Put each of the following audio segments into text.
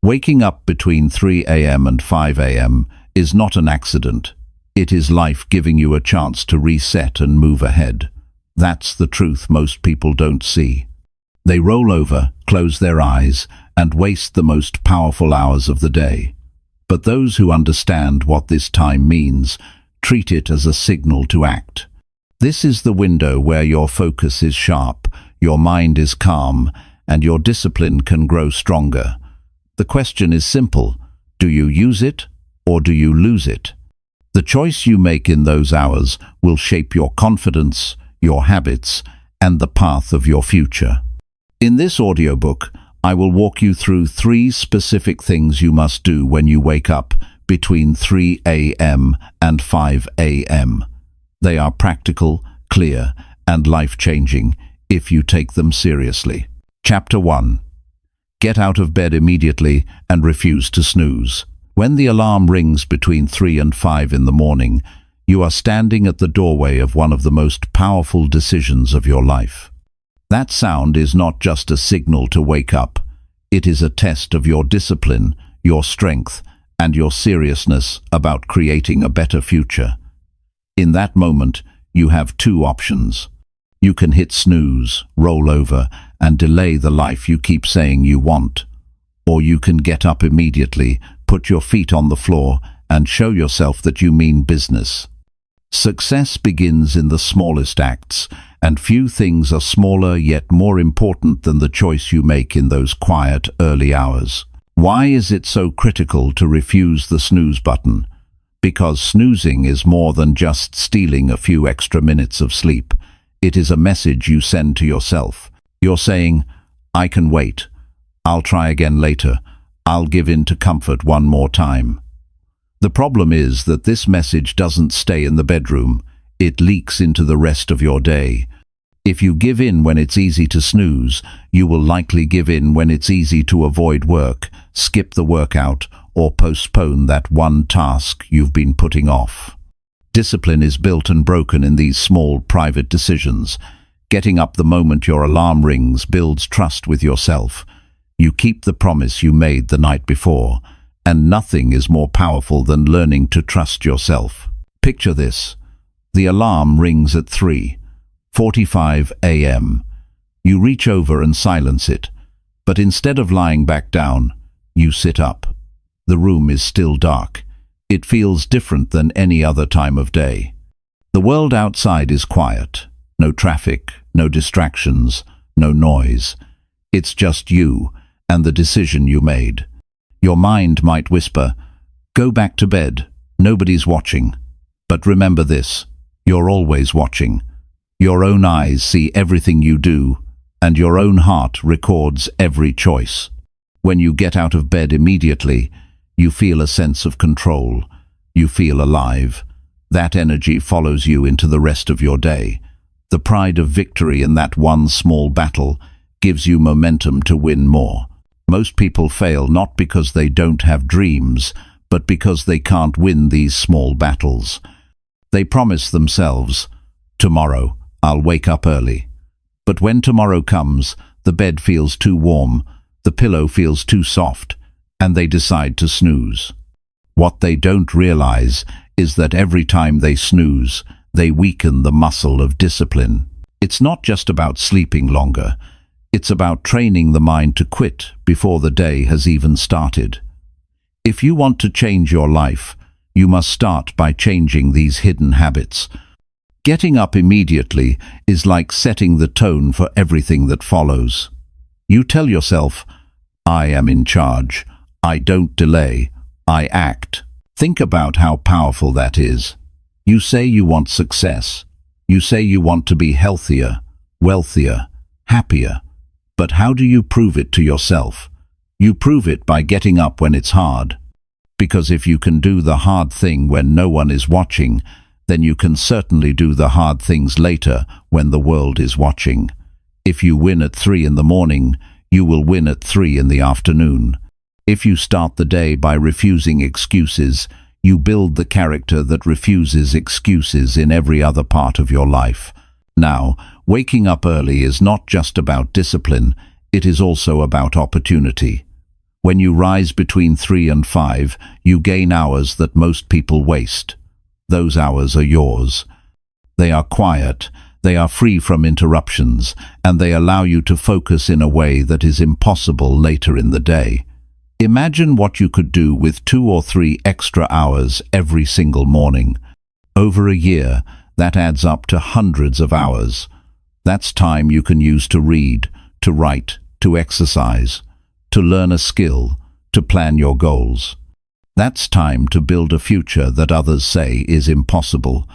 Waking up between 3 a.m. and 5 a.m. is not an accident. It is life giving you a chance to reset and move ahead. That's the truth most people don't see. They roll over, close their eyes, and waste the most powerful hours of the day. But those who understand what this time means treat it as a signal to act. This is the window where your focus is sharp, your mind is calm, and your discipline can grow stronger. The question is simple: do you use it or do you lose it? The choice you make in those hours will shape your confidence, your habits, and the path of your future. In this audiobook, I will walk you through 3 specific things you must do when you wake up between 3 a.m. and 5 a.m. They are practical, clear, and life-changing if you take them seriously. Chapter 1. Get out of bed immediately and refuse to snooze. When the alarm rings between 3 and 5 in the morning, you are standing at the doorway of one of the most powerful decisions of your life. That sound is not just a signal to wake up. It is a test of your discipline, your strength, and your seriousness about creating a better future. In that moment, you have 2 options. You can hit snooze, roll over, and delay the life you keep saying you want. Or you can get up immediately, put your feet on the floor, and show yourself that you mean business. Success begins in the smallest acts, and few things are smaller yet more important than the choice you make in those quiet, early hours. Why is it so critical to refuse the snooze button? Because snoozing is more than just stealing a few extra minutes of sleep. It is a message you send to yourself. You're saying, "I can wait. I'll try again later. I'll give in to comfort one more time." The problem is that this message doesn't stay in the bedroom. It leaks into the rest of your day. If you give in when it's easy to snooze, you will likely give in when it's easy to avoid work, skip the workout, or postpone that one task you've been putting off. Discipline is built and broken in these small, private decisions. Getting up the moment your alarm rings builds trust with yourself. You keep the promise you made the night before, and nothing is more powerful than learning to trust yourself. Picture this. The alarm rings at 3:45 a.m. You reach over and silence it, but instead of lying back down, you sit up. The room is still dark. It feels different than any other time of day. The world outside is quiet. No traffic, no distractions, no noise. It's just you and the decision you made. Your mind might whisper, "Go back to bed. Nobody's watching." But remember this, you're always watching. Your own eyes see everything you do, and your own heart records every choice. When you get out of bed immediately, you feel a sense of control. You feel alive. That energy follows you into the rest of your day. The pride of victory in that one small battle gives you momentum to win more. Most people fail not because they don't have dreams, but because they can't win these small battles. They promise themselves, "Tomorrow, I'll wake up early." But when tomorrow comes, the bed feels too warm, the pillow feels too soft, and they decide to snooze. What they don't realize is that every time they snooze, they weaken the muscle of discipline. It's not just about sleeping longer. It's about training the mind to quit before the day has even started. If you want to change your life, you must start by changing these hidden habits. Getting up immediately is like setting the tone for everything that follows. You tell yourself, "I am in charge. I don't delay. I act." Think about how powerful that is. You say you want success. You say you want to be healthier, wealthier, happier. But how do you prove it to yourself? You prove it by getting up when it's hard. Because if you can do the hard thing when no one is watching, then you can certainly do the hard things later when the world is watching. If you win at 3 in the morning, you will win at 3 in the afternoon. If you start the day by refusing excuses, you build the character that refuses excuses in every other part of your life. Now, waking up early is not just about discipline, it is also about opportunity. When you rise between 3 and 5, you gain hours that most people waste. Those hours are yours. They are quiet, they are free from interruptions, and they allow you to focus in a way that is impossible later in the day. Imagine what you could do with 2 or 3 extra hours every single morning. Over a year, that adds up to hundreds of hours. That's time you can use to read, to write, to exercise, to learn a skill, to plan your goals. That's time to build a future that others say is impossible.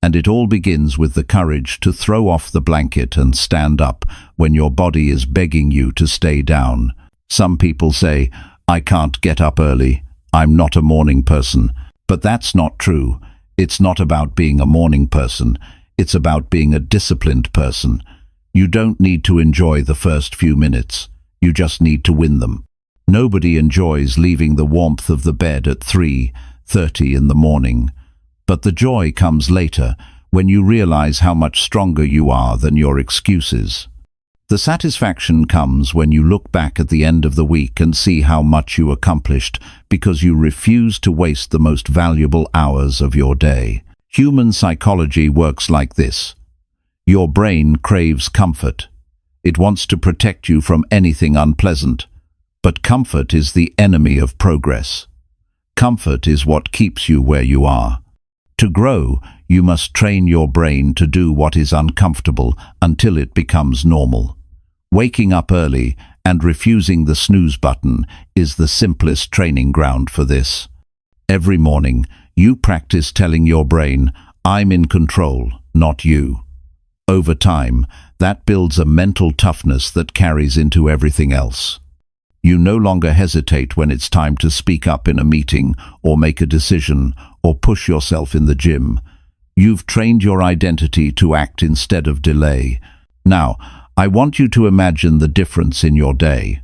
And it all begins with the courage to throw off the blanket and stand up when your body is begging you to stay down. Some people say, "I can't get up early. I'm not a morning person." But that's not true. It's not about being a morning person. It's about being a disciplined person. You don't need to enjoy the first few minutes. You just need to win them. Nobody enjoys leaving the warmth of the bed at 3:30 in the morning. But the joy comes later, when you realize how much stronger you are than your excuses. The satisfaction comes when you look back at the end of the week and see how much you accomplished because you refused to waste the most valuable hours of your day. Human psychology works like this. Your brain craves comfort. It wants to protect you from anything unpleasant. But comfort is the enemy of progress. Comfort is what keeps you where you are. To grow, you must train your brain to do what is uncomfortable until it becomes normal. Waking up early and refusing the snooze button is the simplest training ground for this. Every morning, you practice telling your brain, "I'm in control, not you." Over time, that builds a mental toughness that carries into everything else. You no longer hesitate when it's time to speak up in a meeting or make a decision or push yourself in the gym. You've trained your identity to act instead of delay. Now, I want you to imagine the difference in your day.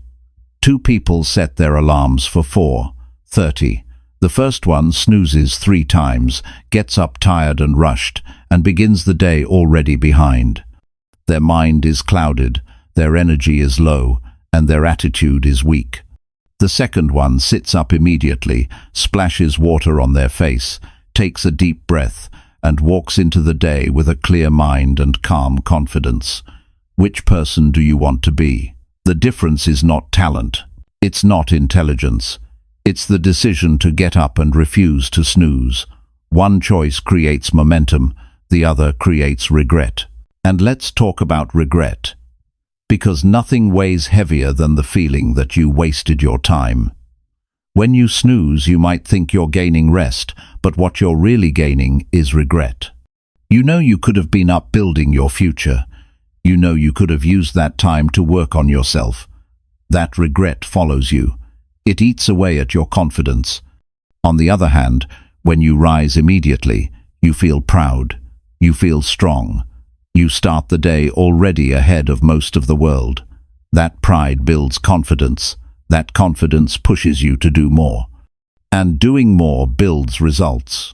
2 people set their alarms for 4:30. The first one snoozes 3 times, gets up tired and rushed, and begins the day already behind. Their mind is clouded, their energy is low, and their attitude is weak. The second one sits up immediately, splashes water on their face, takes a deep breath, and walks into the day with a clear mind and calm confidence. Which person do you want to be? The difference is not talent. It's not intelligence. It's the decision to get up and refuse to snooze. One choice creates momentum, the other creates regret. And let's talk about regret. Because nothing weighs heavier than the feeling that you wasted your time. When you snooze, you might think you're gaining rest, but what you're really gaining is regret. You know you could have been up building your future. You know you could have used that time to work on yourself. That regret follows you. It eats away at your confidence. On the other hand, when you rise immediately, you feel proud. You feel strong. You start the day already ahead of most of the world. That pride builds confidence. That confidence pushes you to do more. And doing more builds results.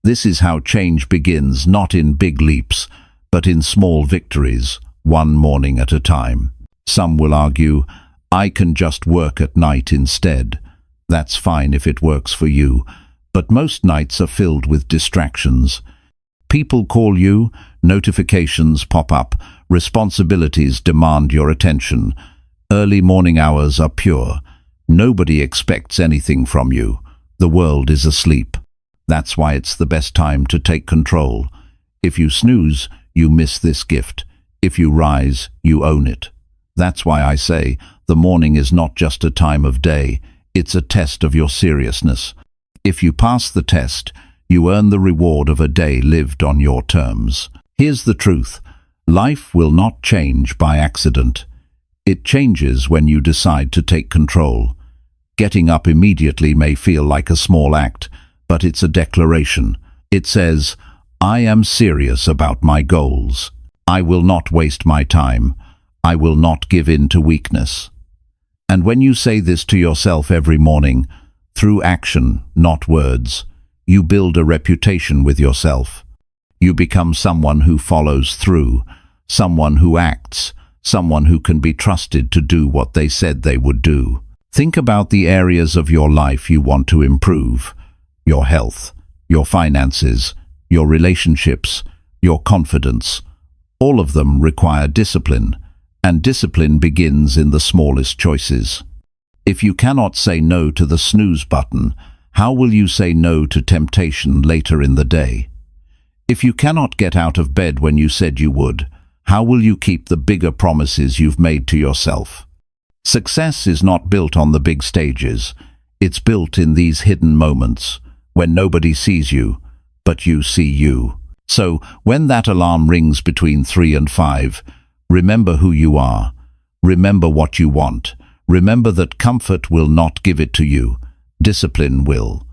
This is how change begins, not in big leaps, but in small victories, one morning at a time. Some will argue, "I can just work at night instead." That's fine if it works for you, but most nights are filled with distractions. People call you, notifications pop up, responsibilities demand your attention. Early morning hours are pure. Nobody expects anything from you. The world is asleep. That's why it's the best time to take control. If you snooze, you miss this gift. If you rise, you own it. That's why I say the morning is not just a time of day, it's a test of your seriousness. If you pass the test, you earn the reward of a day lived on your terms. Here's the truth. Life will not change by accident. It changes when you decide to take control. Getting up immediately may feel like a small act, but it's a declaration. It says, "I am serious about my goals. I will not waste my time. I will not give in to weakness." And when you say this to yourself every morning, through action, not words, you build a reputation with yourself. You become someone who follows through, someone who acts, someone who can be trusted to do what they said they would do. Think about the areas of your life you want to improve: your health, your finances, your relationships, your confidence. All of them require discipline, and discipline begins in the smallest choices. If you cannot say no to the snooze button, how will you say no to temptation later in the day? If you cannot get out of bed when you said you would, how will you keep the bigger promises you've made to yourself? Success is not built on the big stages. It's built in these hidden moments, when nobody sees you, but you see you. So, when that alarm rings between 3 and 5, remember who you are. Remember what you want. Remember that comfort will not give it to you. Discipline will.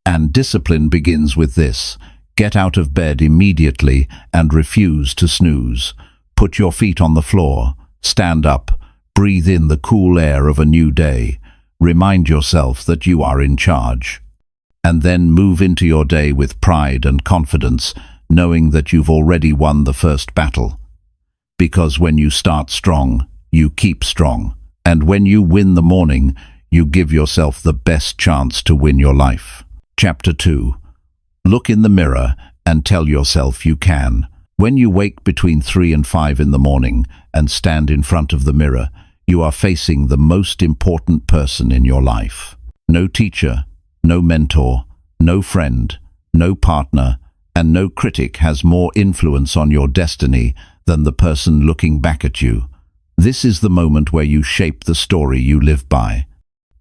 And discipline begins with this: get out of bed immediately and refuse to snooze. Put your feet on the floor. Stand up. Breathe in the cool air of a new day. Remind yourself that you are in charge. And then move into your day with pride and confidence, knowing that you've already won the first battle. Because when you start strong, you keep strong. And when you win the morning, you give yourself the best chance to win your life. Chapter 2. Look in the mirror and tell yourself you can. When you wake between 3 and 5 in the morning and stand in front of the mirror, you are facing the most important person in your life. No teacher, no mentor, no friend, no partner, and no critic has more influence on your destiny than the person looking back at you. This is the moment where you shape the story you live by.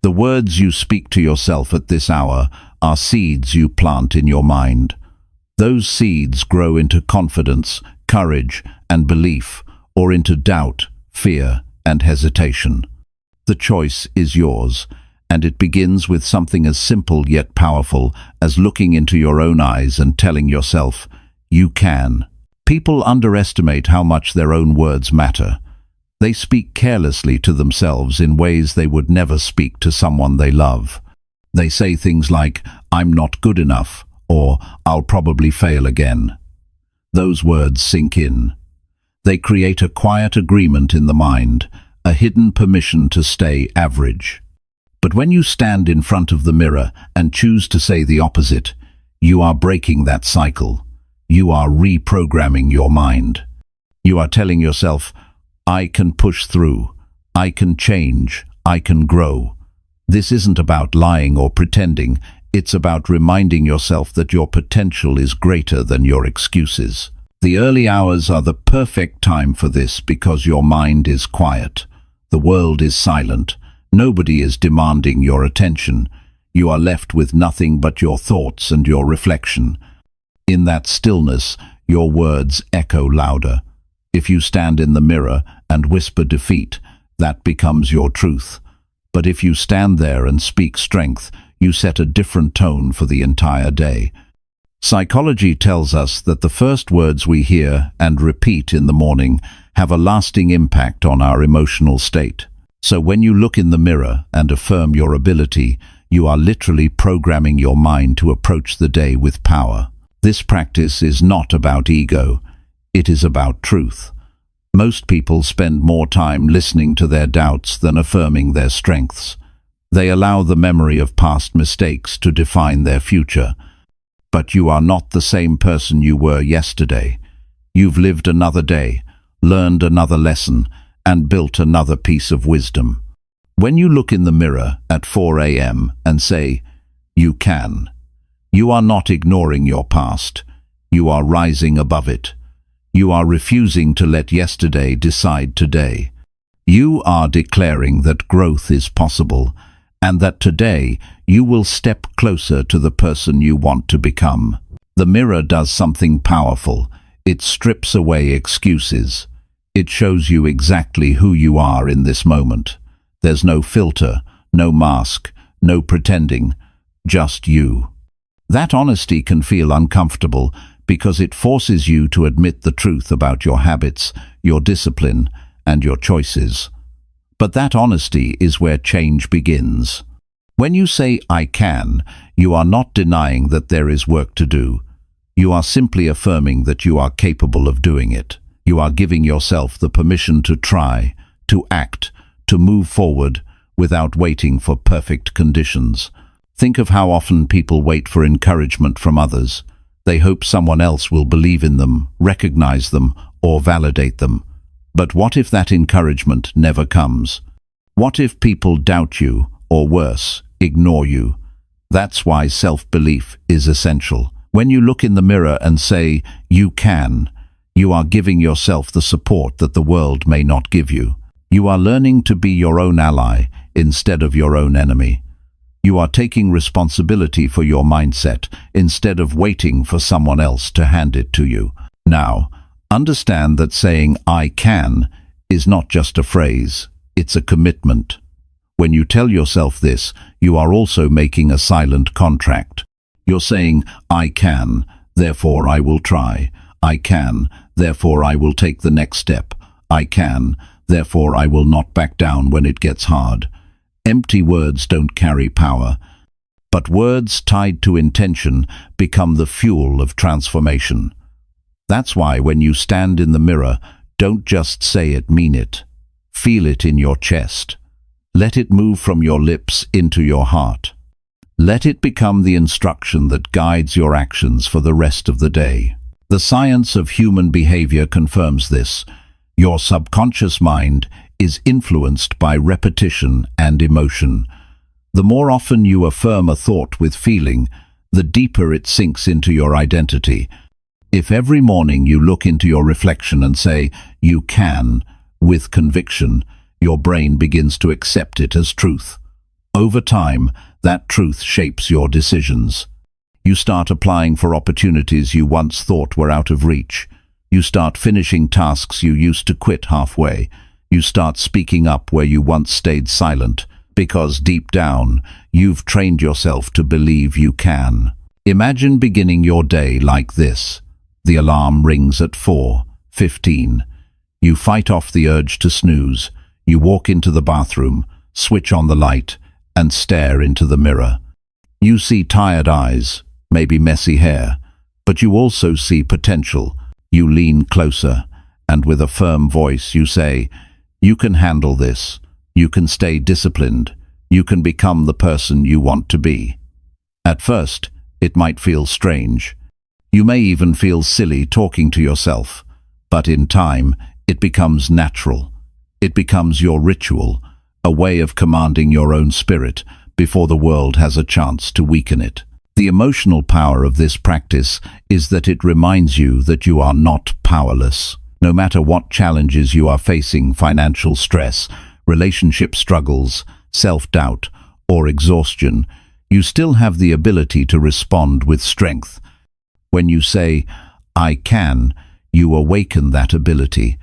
The words you speak to yourself at this hour are seeds you plant in your mind. Those seeds grow into confidence, courage, and belief, or into doubt, fear, and hesitation. The choice is yours, and it begins with something as simple yet powerful as looking into your own eyes and telling yourself, you can. People underestimate how much their own words matter. They speak carelessly to themselves in ways they would never speak to someone they love. They say things like, I'm not good enough, or I'll probably fail again. Those words sink in. They create a quiet agreement in the mind, a hidden permission to stay average. But when you stand in front of the mirror and choose to say the opposite, you are breaking that cycle. You are reprogramming your mind. You are telling yourself, I can push through, I can change, I can grow. This isn't about lying or pretending, it's about reminding yourself that your potential is greater than your excuses. The early hours are the perfect time for this because your mind is quiet. The world is silent. Nobody is demanding your attention. You are left with nothing but your thoughts and your reflection. In that stillness, your words echo louder. If you stand in the mirror and whisper defeat, that becomes your truth. But if you stand there and speak strength, you set a different tone for the entire day. Psychology tells us that the first words we hear and repeat in the morning have a lasting impact on our emotional state. So when you look in the mirror and affirm your ability, you are literally programming your mind to approach the day with power. This practice is not about ego. It is about truth. Most people spend more time listening to their doubts than affirming their strengths. They allow the memory of past mistakes to define their future. But you are not the same person you were yesterday. You've lived another day, learned another lesson, and built another piece of wisdom. When you look in the mirror at 4 a.m. and say, you can, you are not ignoring your past. You are rising above it. You are refusing to let yesterday decide today. You are declaring that growth is possible, and that today you will step closer to the person you want to become. The mirror does something powerful. It strips away excuses. It shows you exactly who you are in this moment. There's no filter, no mask, no pretending, just you. That honesty can feel uncomfortable because it forces you to admit the truth about your habits, your discipline, and your choices. But that honesty is where change begins. When you say, I can, you are not denying that there is work to do. You are simply affirming that you are capable of doing it. You are giving yourself the permission to try, to act, to move forward, without waiting for perfect conditions. Think of how often people wait for encouragement from others. They hope someone else will believe in them, recognize them, or validate them. But what if that encouragement never comes? What if people doubt you, or worse, ignore you? That's why self-belief is essential. When you look in the mirror and say, "You can," you are giving yourself the support that the world may not give you. You are learning to be your own ally instead of your own enemy. You are taking responsibility for your mindset instead of waiting for someone else to hand it to you. Now, understand that saying "I can" is not just a phrase, it's a commitment. When you tell yourself this, you are also making a silent contract. You're saying, "I can, therefore I will try. I can, therefore I will take the next step. I can, therefore I will not back down when it gets hard." Empty words don't carry power, but words tied to intention become the fuel of transformation. That's why when you stand in the mirror, don't just say it, mean it. Feel it in your chest. Let it move from your lips into your heart. Let it become the instruction that guides your actions for the rest of the day. The science of human behavior confirms this. Your subconscious mind is influenced by repetition and emotion. The more often you affirm a thought with feeling, the deeper it sinks into your identity. If every morning you look into your reflection and say, "You can," with conviction, your brain begins to accept it as truth. Over time, that truth shapes your decisions. You start applying for opportunities you once thought were out of reach. You start finishing tasks you used to quit halfway. You start speaking up where you once stayed silent, because deep down, you've trained yourself to believe you can. Imagine beginning your day like this. The alarm rings at 4:15. You fight off the urge to snooze. You walk into the bathroom, switch on the light, and stare into the mirror. You see tired eyes, maybe messy hair, but you also see potential. You lean closer, and with a firm voice you say, "You can handle this. You can stay disciplined. You can become the person you want to be." At first, it might feel strange. You may even feel silly talking to yourself, but in time, it becomes natural. It becomes your ritual, a way of commanding your own spirit before the world has a chance to weaken it. The emotional power of this practice is that it reminds you that you are not powerless. No matter what challenges you are facing, financial stress, relationship struggles, self-doubt, or exhaustion, you still have the ability to respond with strength. When you say, "I can," you awaken that ability.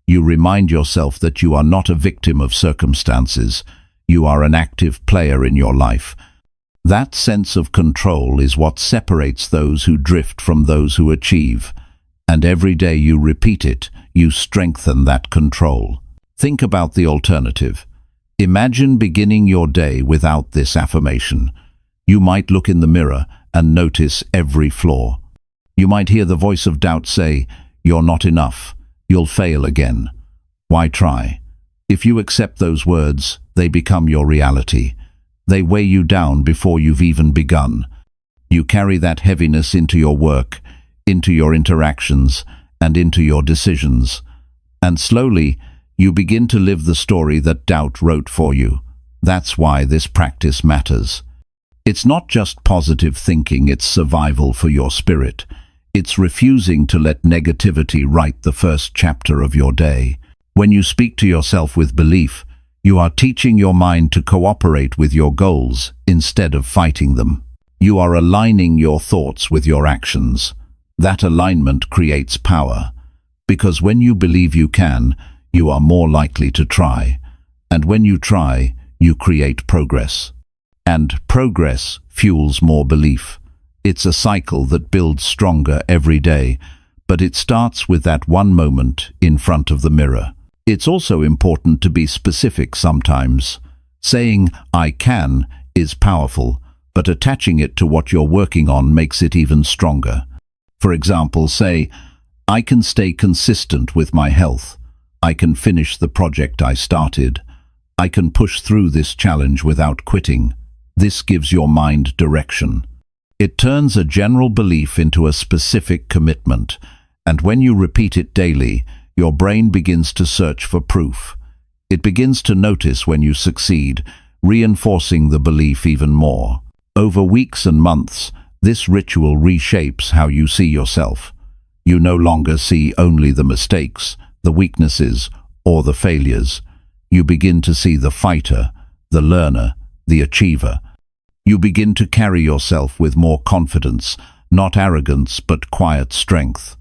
You remind yourself that you are not a victim of circumstances. You are an active player in your life. That sense of control is what separates those who drift from those who achieve. And every day you repeat it, you strengthen that control. Think about the alternative. Imagine beginning your day without this affirmation. You might look in the mirror and notice every flaw. You might hear the voice of doubt say, "You're not enough. You'll fail again. Why try?" If you accept those words, they become your reality. They weigh you down before you've even begun. You carry that heaviness into your work, into your interactions, and into your decisions. And slowly, you begin to live the story that doubt wrote for you. That's why this practice matters. It's not just positive thinking, it's survival for your spirit. It's refusing to let negativity write the first chapter of your day. When you speak to yourself with belief, you are teaching your mind to cooperate with your goals instead of fighting them. You are aligning your thoughts with your actions. That alignment creates power, because when you believe you can, you are more likely to try. And when you try, you create progress. And progress fuels more belief. It's a cycle that builds stronger every day, but it starts with that one moment in front of the mirror. It's also important to be specific sometimes. Saying, "I can," is powerful, but attaching it to what you're working on makes it even stronger. For example, say, "I can stay consistent with my health. I can finish the project I started. I can push through this challenge without quitting. This gives your mind direction. It turns a general belief into a specific commitment, and when you repeat it daily, your brain begins to search for proof. It begins to notice when you succeed, reinforcing the belief even more. Over weeks and months, this ritual reshapes how you see yourself. You no longer see only the mistakes, the weaknesses, or the failures. You begin to see the fighter, the learner, the achiever. You begin to carry yourself with more confidence, not arrogance but quiet strength.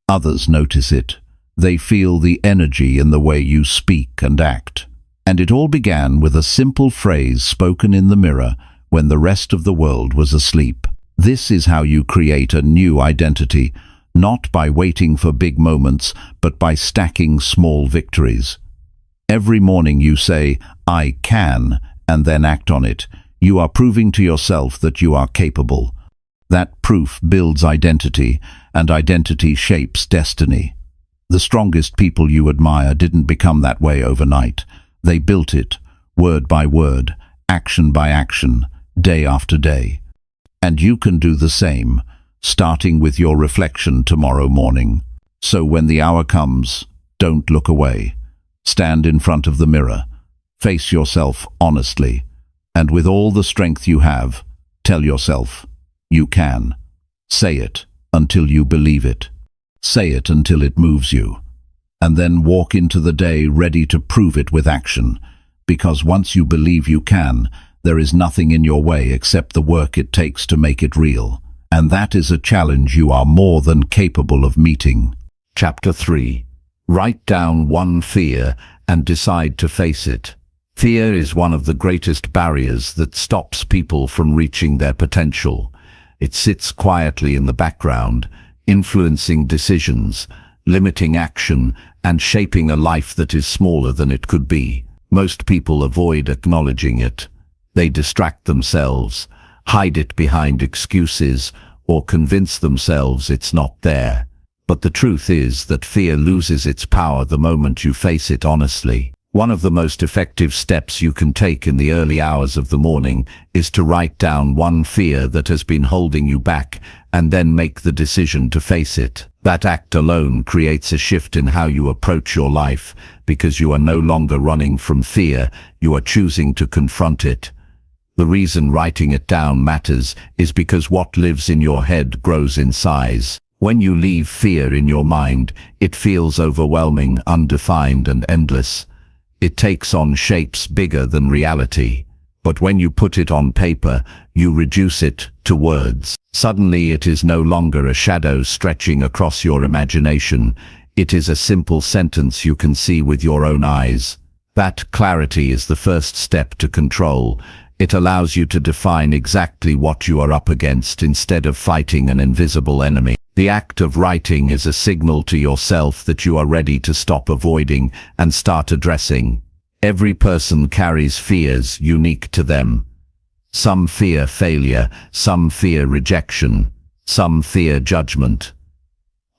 Others notice it. They feel the energy in the way you speak and act. And it all began with a simple phrase spoken in the mirror when the rest of the world was asleep. This is how you create a new identity, not by waiting for big moments, but by stacking small victories. Every morning you say, "I can," and then act on it. You are proving to yourself that you are capable. That proof builds identity, and identity shapes destiny. The strongest people you admire didn't become that way overnight. They built it, word by word, action by action, day after day. And you can do the same, starting with your reflection tomorrow morning. So when the hour comes, don't look away. Stand in front of the mirror, face yourself honestly, and with all the strength you have, tell yourself, you can. Say it until you believe it. Say it until it moves you. And then walk into the day ready to prove it with action, because once you believe you can, there is nothing in your way except the work it takes to make it real. And that is a challenge you are more than capable of meeting. Chapter 3. Write down one fear and decide to face it. Fear is one of the greatest barriers that stops people from reaching their potential. It sits quietly in the background, influencing decisions, limiting action, and shaping a life that is smaller than it could be. Most people avoid acknowledging it. They distract themselves, hide it behind excuses, or convince themselves it's not there. But the truth is that fear loses its power the moment you face it honestly. One of the most effective steps you can take in the early hours of the morning is to write down one fear that has been holding you back and then make the decision to face it. That act alone creates a shift in how you approach your life, because you are no longer running from fear, you are choosing to confront it. The reason writing it down matters is because what lives in your head grows in size. When you leave fear in your mind, it feels overwhelming, undefined, and endless. It takes on shapes bigger than reality. But when you put it on paper, you reduce it to words. Suddenly it is no longer a shadow stretching across your imagination. It is a simple sentence you can see with your own eyes. That clarity is the first step to control. It allows you to define exactly what you are up against instead of fighting an invisible enemy. The act of writing is a signal to yourself that you are ready to stop avoiding and start addressing. Every person carries fears unique to them. Some fear failure, some fear rejection, some fear judgment.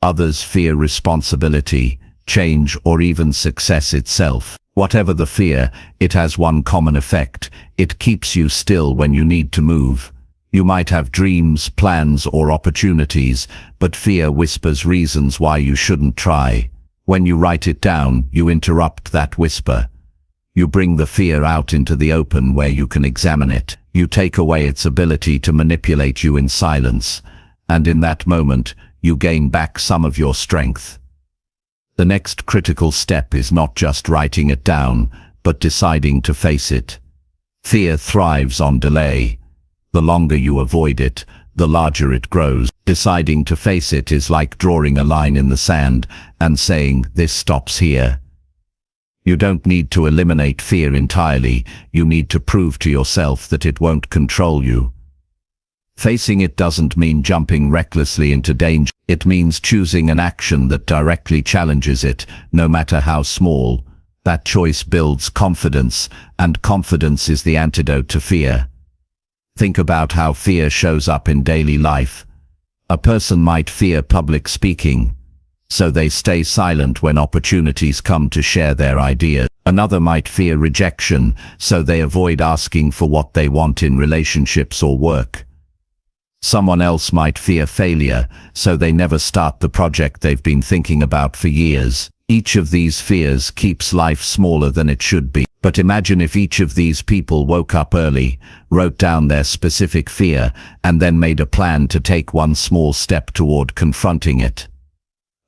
Others fear responsibility, change, or even success itself. Whatever the fear, it has one common effect. It keeps you still when you need to move. You might have dreams, plans, or opportunities, but fear whispers reasons why you shouldn't try. When you write it down, you interrupt that whisper. You bring the fear out into the open where you can examine it. You take away its ability to manipulate you in silence, and in that moment, you gain back some of your strength. The next critical step is not just writing it down, but deciding to face it. Fear thrives on delay. The longer you avoid it, the larger it grows. Deciding to face it is like drawing a line in the sand and saying, "This stops here." You don't need to eliminate fear entirely. You need to prove to yourself that it won't control you. Facing it doesn't mean jumping recklessly into danger. It means choosing an action that directly challenges it, no matter how small. That choice builds confidence, and confidence is the antidote to fear. Think about how fear shows up in daily life. A person might fear public speaking. so they stay silent when opportunities come to share their ideas. Another might fear rejection, so they avoid asking for what they want in relationships or work. Someone else might fear failure, so they never start the project they've been thinking about for years. Each of these fears keeps life smaller than it should be. But imagine if each of these people woke up early, wrote down their specific fear, and then made a plan to take one small step toward confronting it.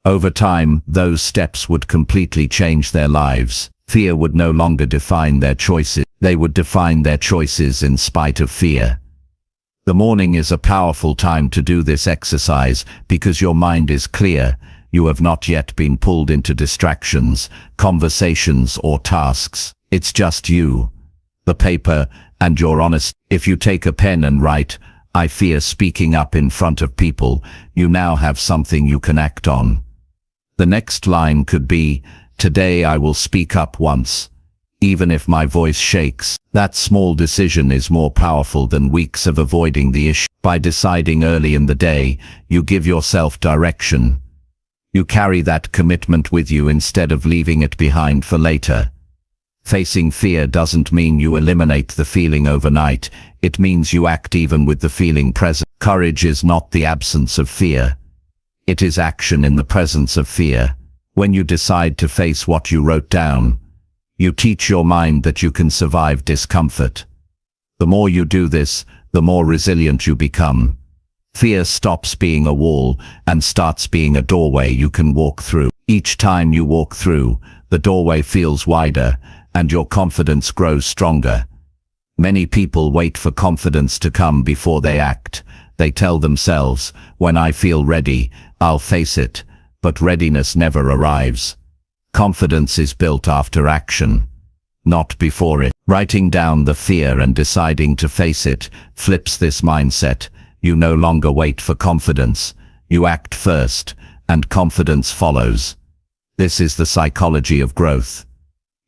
Over time, those steps would completely change their lives. Fear would no longer define their choices. They would define their choices in spite of fear. The morning is a powerful time to do this exercise because your mind is clear. You have not yet been pulled into distractions, conversations, or tasks. It's just you, the paper, and your honest. If you take a pen and write, "I fear speaking up in front of people," you now have something you can act on. The next line could be, "Today I will speak up once, even if my voice shakes." That small decision is more powerful than weeks of avoiding the issue. By deciding early in the day, you give yourself direction. You carry that commitment with you instead of leaving it behind for later. Facing fear doesn't mean you eliminate the feeling overnight. It means you act even with the feeling present. Courage is not the absence of fear. It is action in the presence of fear. When you decide to face what you wrote down, you teach your mind that you can survive discomfort. The more you do this, the more resilient you become. Fear stops being a wall and starts being a doorway you can walk through. Each time you walk through, the doorway feels wider, and your confidence grows stronger. Many people wait for confidence to come before they act. They tell themselves, "When I feel ready, I'll face it," but readiness never arrives. Confidence is built after action, not before it. Writing down the fear and deciding to face it flips this mindset. You no longer wait for confidence. You act first, and confidence follows. This is the psychology of growth.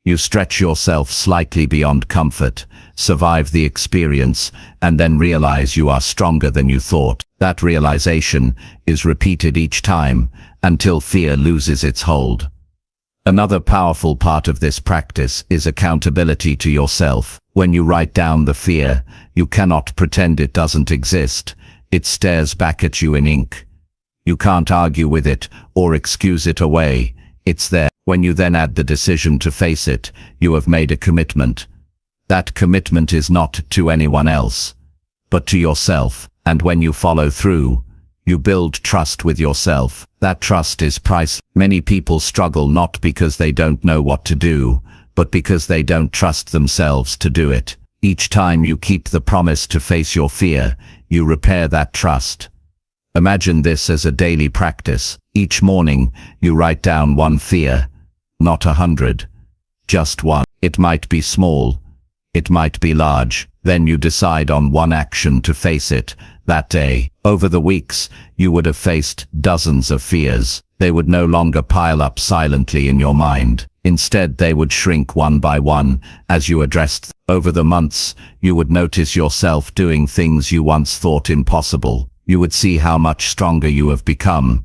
You stretch yourself slightly beyond comfort, survive the experience, and then realize you are stronger than you thought. That realization is repeated each time until fear loses its hold. Another powerful part of this practice is accountability to yourself. When you write down the fear, you cannot pretend it doesn't exist. It stares back at you in ink. You can't argue with it or excuse it away. It's there. When you then add the decision to face it, you have made a commitment. That commitment is not to anyone else, but to yourself. And when you follow through, you build trust with yourself. That trust is priceless. Many people struggle not because they don't know what to do, but because they don't trust themselves to do it. Each time you keep the promise to face your fear, you repair that trust. Imagine this as a daily practice. Each morning, you write down one fear, not 100, just one. It might be small, it might be large. Then you decide on one action to face it that day. Over the weeks, you would have faced dozens of fears. They would no longer pile up silently in your mind. Instead, they would shrink one by one as you addressed them. Over the months, you would notice yourself doing things you once thought impossible. You would see how much stronger you have become,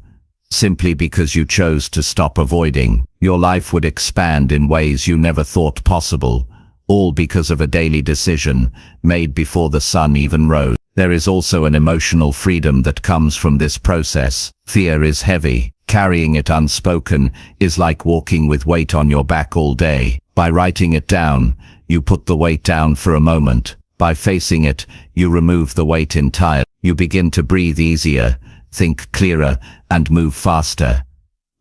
simply because you chose to stop avoiding. Your life would expand in ways you never thought possible, all because of a daily decision made before the sun even rose. There is also an emotional freedom that comes from this process. Fear is heavy. Carrying it unspoken is like walking with weight on your back all day. By writing it down, you put the weight down for a moment. By facing it, you remove the weight entirely. You begin to breathe easier, think clearer, and move faster.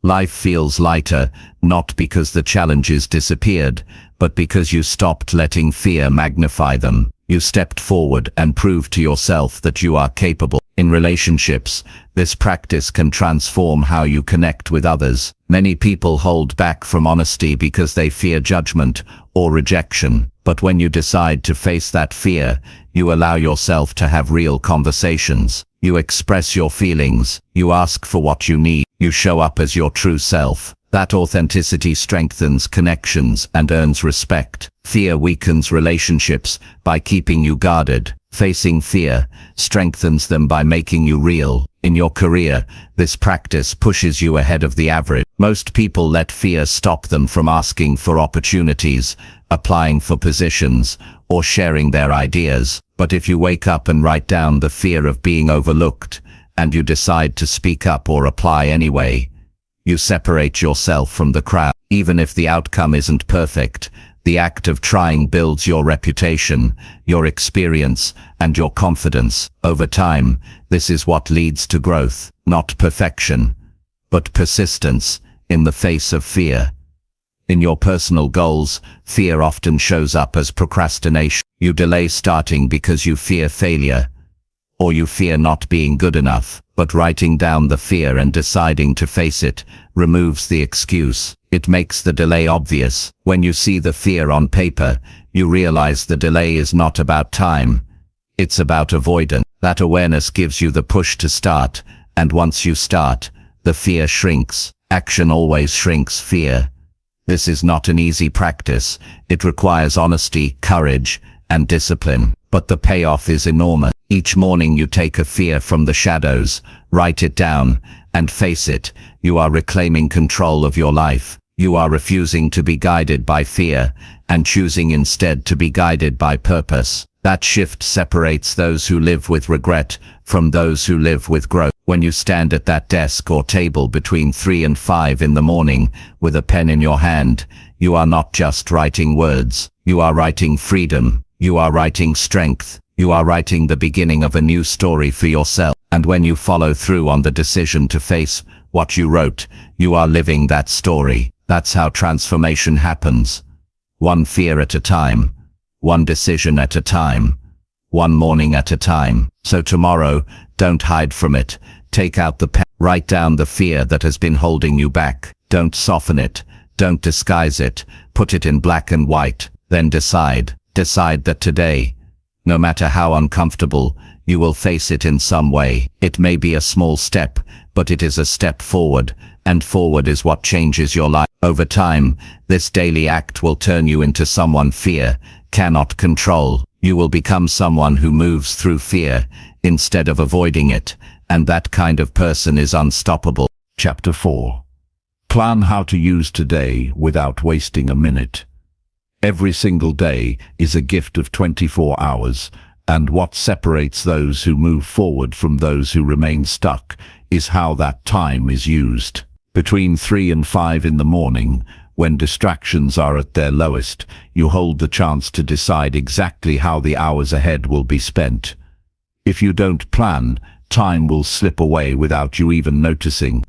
Life feels lighter, not because the challenges disappeared, but because you stopped letting fear magnify them. You stepped forward and proved to yourself that you are capable. In relationships, this practice can transform how you connect with others. Many people hold back from honesty because they fear judgment or rejection. But when you decide to face that fear, you allow yourself to have real conversations. You express your feelings. You ask for what you need. You show up as your true self. That authenticity strengthens connections and earns respect. Fear weakens relationships by keeping you guarded. Facing fear strengthens them by making you real. In your career, this practice pushes you ahead of the average. Most people let fear stop them from asking for opportunities, applying for positions, or sharing their ideas. But if you wake up and write down the fear of being overlooked, and you decide to speak up or apply anyway, you separate yourself from the crowd. Even if the outcome isn't perfect, the act of trying builds your reputation, your experience, and your confidence. Over time, this is what leads to growth, not perfection, but persistence in the face of fear. In your personal goals, fear often shows up as procrastination. You delay starting because you fear failure, or you fear not being good enough. But writing down the fear and deciding to face it removes the excuse. It makes the delay obvious. When you see the fear on paper, you realize the delay is not about time. It's about avoidance. That awareness gives you the push to start, and once you start, the fear shrinks. Action always shrinks fear. This is not an easy practice. It requires honesty, courage, and discipline. But the payoff is enormous. Each morning you take a fear from the shadows, write it down, and face it. You are reclaiming control of your life. You are refusing to be guided by fear, and choosing instead to be guided by purpose. That shift separates those who live with regret from those who live with growth. When you stand at that desk or table between 3 and 5 in the morning with a pen in your hand, you are not just writing words. You are writing freedom. You are writing strength. You are writing the beginning of a new story for yourself. And when you follow through on the decision to face what you wrote, you are living that story. That's how transformation happens. One fear at a time. One decision at a time. One morning at a time. So tomorrow, don't hide from it. Take out the pen. Write down the fear that has been holding you back. Don't soften it. Don't disguise it. Put it in black and white. Then decide. Decide that today, no matter how uncomfortable, you will face it in some way. It may be a small step, but it is a step forward, and forward is what changes your life. Over time, this daily act will turn you into someone fear cannot control. You will become someone who moves through fear instead of avoiding it, and that kind of person is unstoppable. Chapter 4. Plan how to use today without wasting a minute. Every single day is a gift of 24 hours, and what separates those who move forward from those who remain stuck is how that time is used. Between 3 and 5 in the morning, when distractions are at their lowest, you hold the chance to decide exactly how the hours ahead will be spent. If you don't plan, time will slip away without you even noticing.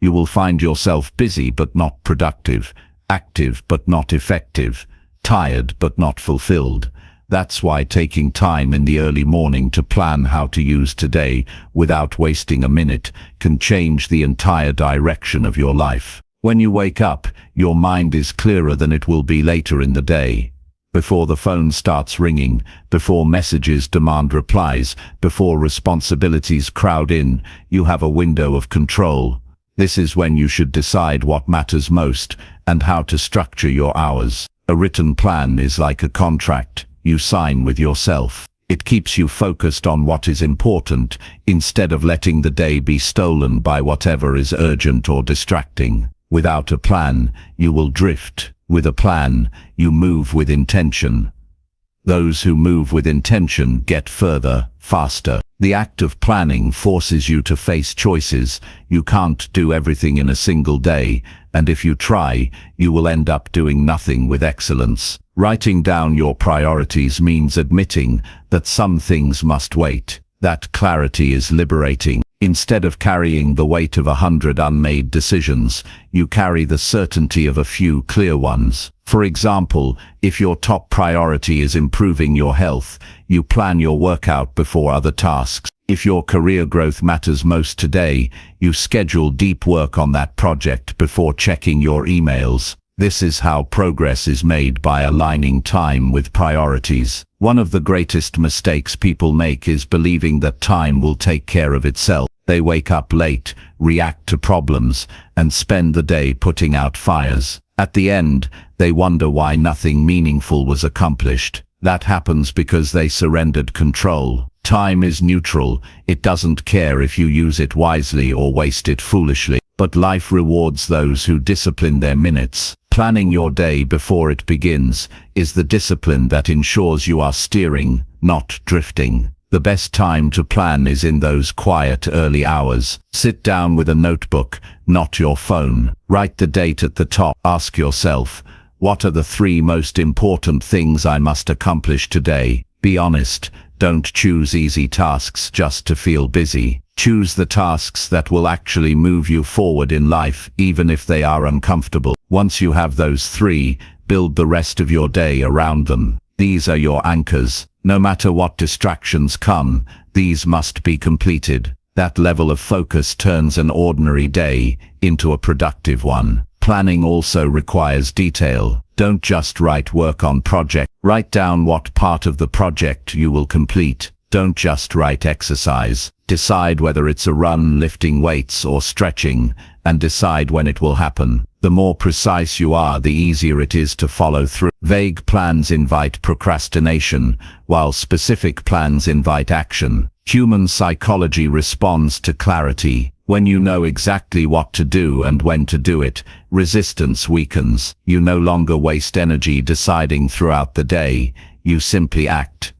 You will find yourself busy but not productive, active but not effective, tired but not fulfilled. That's why taking time in the early morning to plan how to use today without wasting a minute can change the entire direction of your life. When you wake up, your mind is clearer than it will be later in the day. Before the phone starts ringing, before messages demand replies, before responsibilities crowd in, you have a window of control. This is when you should decide what matters most and how to structure your hours. A written plan is like a contract you sign with yourself. It keeps you focused on what is important instead of letting the day be stolen by whatever is urgent or distracting. Without a plan, you will drift. With a plan, you move with intention. Those who move with intention get further, faster. The act of planning forces you to face choices. You can't do everything in a single day, and if you try, you will end up doing nothing with excellence. Writing down your priorities means admitting that some things must wait. That clarity is liberating. Instead of carrying the weight of 100 unmade decisions, you carry the certainty of a few clear ones. For example, if your top priority is improving your health, you plan your workout before other tasks. If your career growth matters most today, you schedule deep work on that project before checking your emails. This is how progress is made, by aligning time with priorities. One of the greatest mistakes people make is believing that time will take care of itself. They wake up late, react to problems, and spend the day putting out fires. At the end, they wonder why nothing meaningful was accomplished. That happens because they surrendered control. Time is neutral. It doesn't care if you use it wisely or waste it foolishly. But life rewards those who discipline their minutes. Planning your day before it begins is the discipline that ensures you are steering, not drifting. The best time to plan is in those quiet early hours. Sit down with a notebook, not your phone. Write the date at the top. Ask yourself, what are the 3 most important things I must accomplish today? Be honest. Don't choose easy tasks just to feel busy. Choose the tasks that will actually move you forward in life, even if they are uncomfortable. Once you have those 3, build the rest of your day around them. These are your anchors. No matter what distractions come, these must be completed. That level of focus turns an ordinary day into a productive one. Planning also requires detail. Don't just write work on project. Write down what part of the project you will complete. Don't just write exercise. Decide whether it's a run, lifting weights, or stretching, and decide when it will happen. The more precise you are, the easier it is to follow through. Vague plans invite procrastination, while specific plans invite action. Human psychology responds to clarity. When you know exactly what to do and when to do it, resistance weakens. You no longer waste energy deciding throughout the day. You simply act.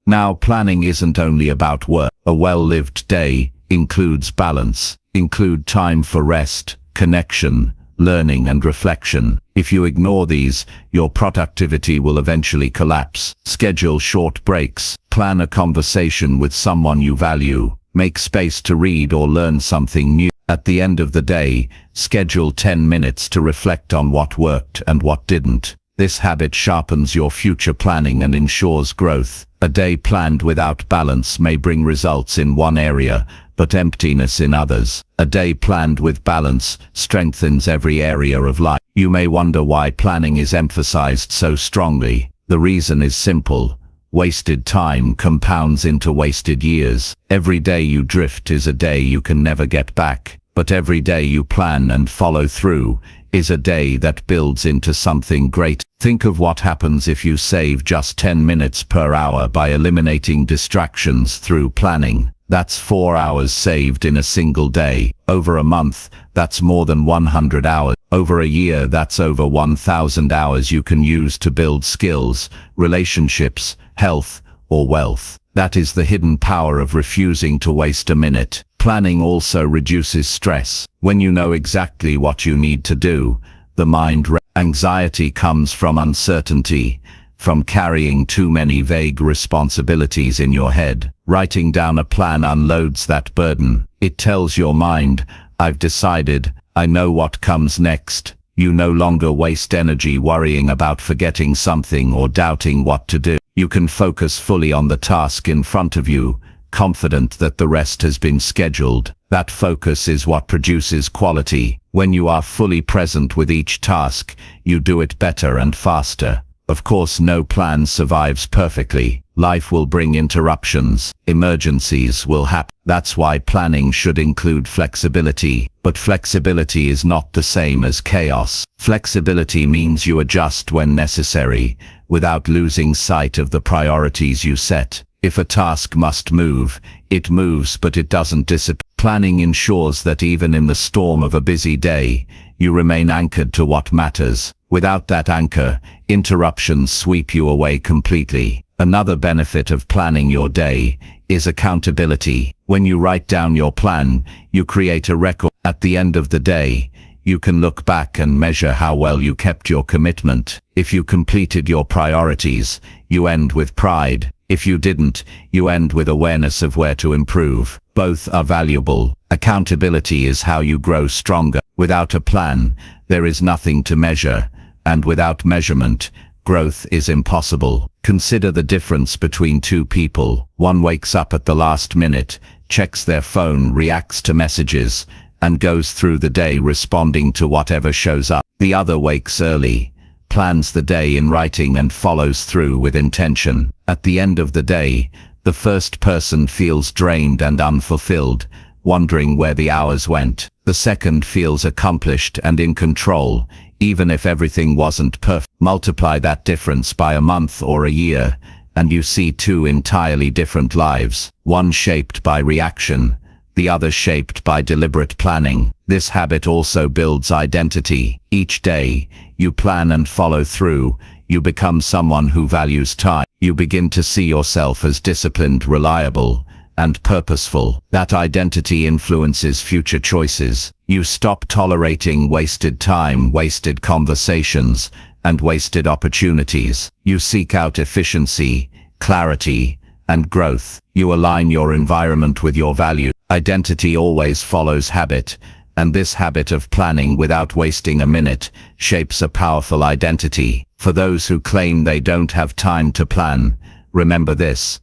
Now, planning isn't only about work. A well-lived day includes balance. Include time for rest, connection, learning and reflection. If you ignore these, your productivity will eventually collapse. Schedule short breaks. Plan a conversation with someone you value. Make space to read or learn something new. At the end of the day, schedule 10 minutes to reflect on what worked and what didn't. This habit sharpens your future planning and ensures growth. A day planned without balance may bring results in one area, but emptiness in others. A day planned with balance strengthens every area of life. You may wonder why planning is emphasized so strongly. The reason is simple. Wasted time compounds into wasted years. Every day you drift is a day you can never get back. But every day you plan and follow through is a day that builds into something great. Think of what happens if you save just 10 minutes per hour by eliminating distractions through planning. That's 4 hours saved in a single day. Over a month, that's more than 100 hours. Over a year, that's over 1,000 hours you can use to build skills, relationships, health, or wealth. That is the hidden power of refusing to waste a minute. Planning also reduces stress. When you know exactly what you need to do, the mind anxiety comes from uncertainty, from carrying too many vague responsibilities in your head. Writing down a plan unloads that burden. It tells your mind, I've decided, I know what comes next. You no longer waste energy worrying about forgetting something or doubting what to do. You can focus fully on the task in front of you, confident that the rest has been scheduled. That focus is what produces quality. When you are fully present with each task, you do it better and faster. Of course, no plan survives perfectly. Life will bring interruptions. Emergencies will happen. That's why planning should include flexibility. But flexibility is not the same as chaos. Flexibility means you adjust when necessary, without losing sight of the priorities you set. If a task must move, it moves, but it doesn't disappear. Planning ensures that even in the storm of a busy day, you remain anchored to what matters. Without that anchor, interruptions sweep you away completely. Another benefit of planning your day is accountability. When you write down your plan, you create a record. At the end of the day, you can look back and measure how well you kept your commitment. If you completed your priorities, you end with pride. If you didn't, you end with awareness of where to improve. Both are valuable. Accountability is how you grow stronger. Without a plan, there is nothing to measure, and without measurement, growth is impossible. Consider the difference between two people. One wakes up at the last minute, checks their phone, reacts to messages, and goes through the day responding to whatever shows up. The other wakes early, plans the day in writing and follows through with intention. At the end of the day, the first person feels drained and unfulfilled, wondering where the hours went. The second feels accomplished and in control, even if everything wasn't perfect. Multiply that difference by a month or a year, and you see two entirely different lives, one shaped by reaction, the other shaped by deliberate planning. This habit also builds identity. Each day, you plan and follow through. You become someone who values time. You begin to see yourself as disciplined, reliable, and purposeful. That identity influences future choices. You stop tolerating wasted time, wasted conversations, and wasted opportunities. You seek out efficiency, clarity, and growth. You align your environment with your values. Identity always follows habit, and this habit of planning without wasting a minute shapes a powerful identity. For those who claim they don't have time to plan, remember this: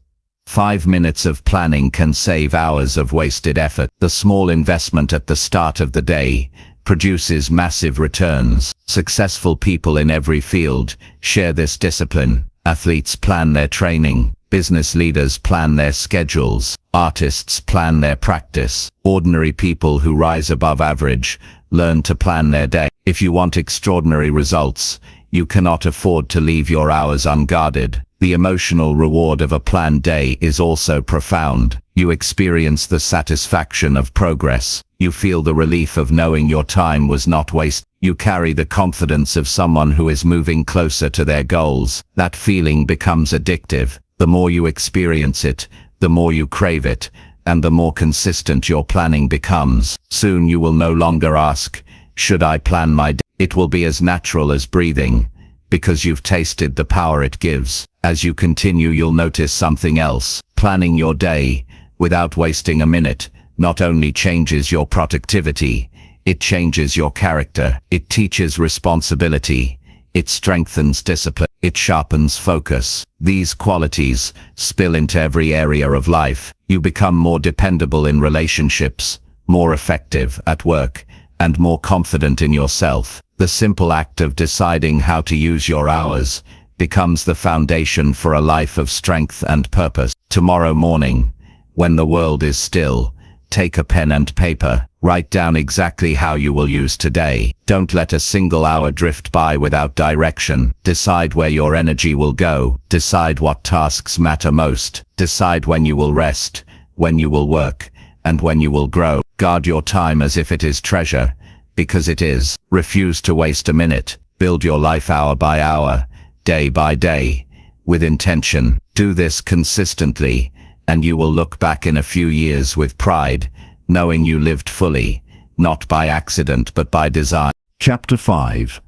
5 minutes of planning can save hours of wasted effort. The small investment at the start of the day produces massive returns. Successful people in every field share this discipline. Athletes plan their training. Business leaders plan their schedules. Artists plan their practice. Ordinary people who rise above average learn to plan their day. If you want extraordinary results, you cannot afford to leave your hours unguarded. The emotional reward of a planned day is also profound. You experience the satisfaction of progress. You feel the relief of knowing your time was not wasted. You carry the confidence of someone who is moving closer to their goals. That feeling becomes addictive. The more you experience it, the more you crave it, and the more consistent your planning becomes. Soon you will no longer ask, "Should I plan my day?" It will be as natural as breathing, because you've tasted the power it gives. As you continue, you'll notice something else. Planning your day, without wasting a minute, not only changes your productivity, it changes your character. It teaches responsibility. It strengthens discipline. It sharpens focus. These qualities spill into every area of life. You become more dependable in relationships, more effective at work, and more confident in yourself. The simple act of deciding how to use your hours becomes the foundation for a life of strength and purpose. Tomorrow morning, when the world is still, take a pen and paper. Write down exactly how you will use today. Don't let a single hour drift by without direction. Decide where your energy will go. Decide what tasks matter most. Decide when you will rest, when you will work, and when you will grow. Guard your time as if it is treasure, because it is. Refuse to waste a minute. Build your life hour by hour, day by day, with intention. Do this consistently, and you will look back in a few years with pride, knowing you lived fully, not by accident but by design. Chapter 5.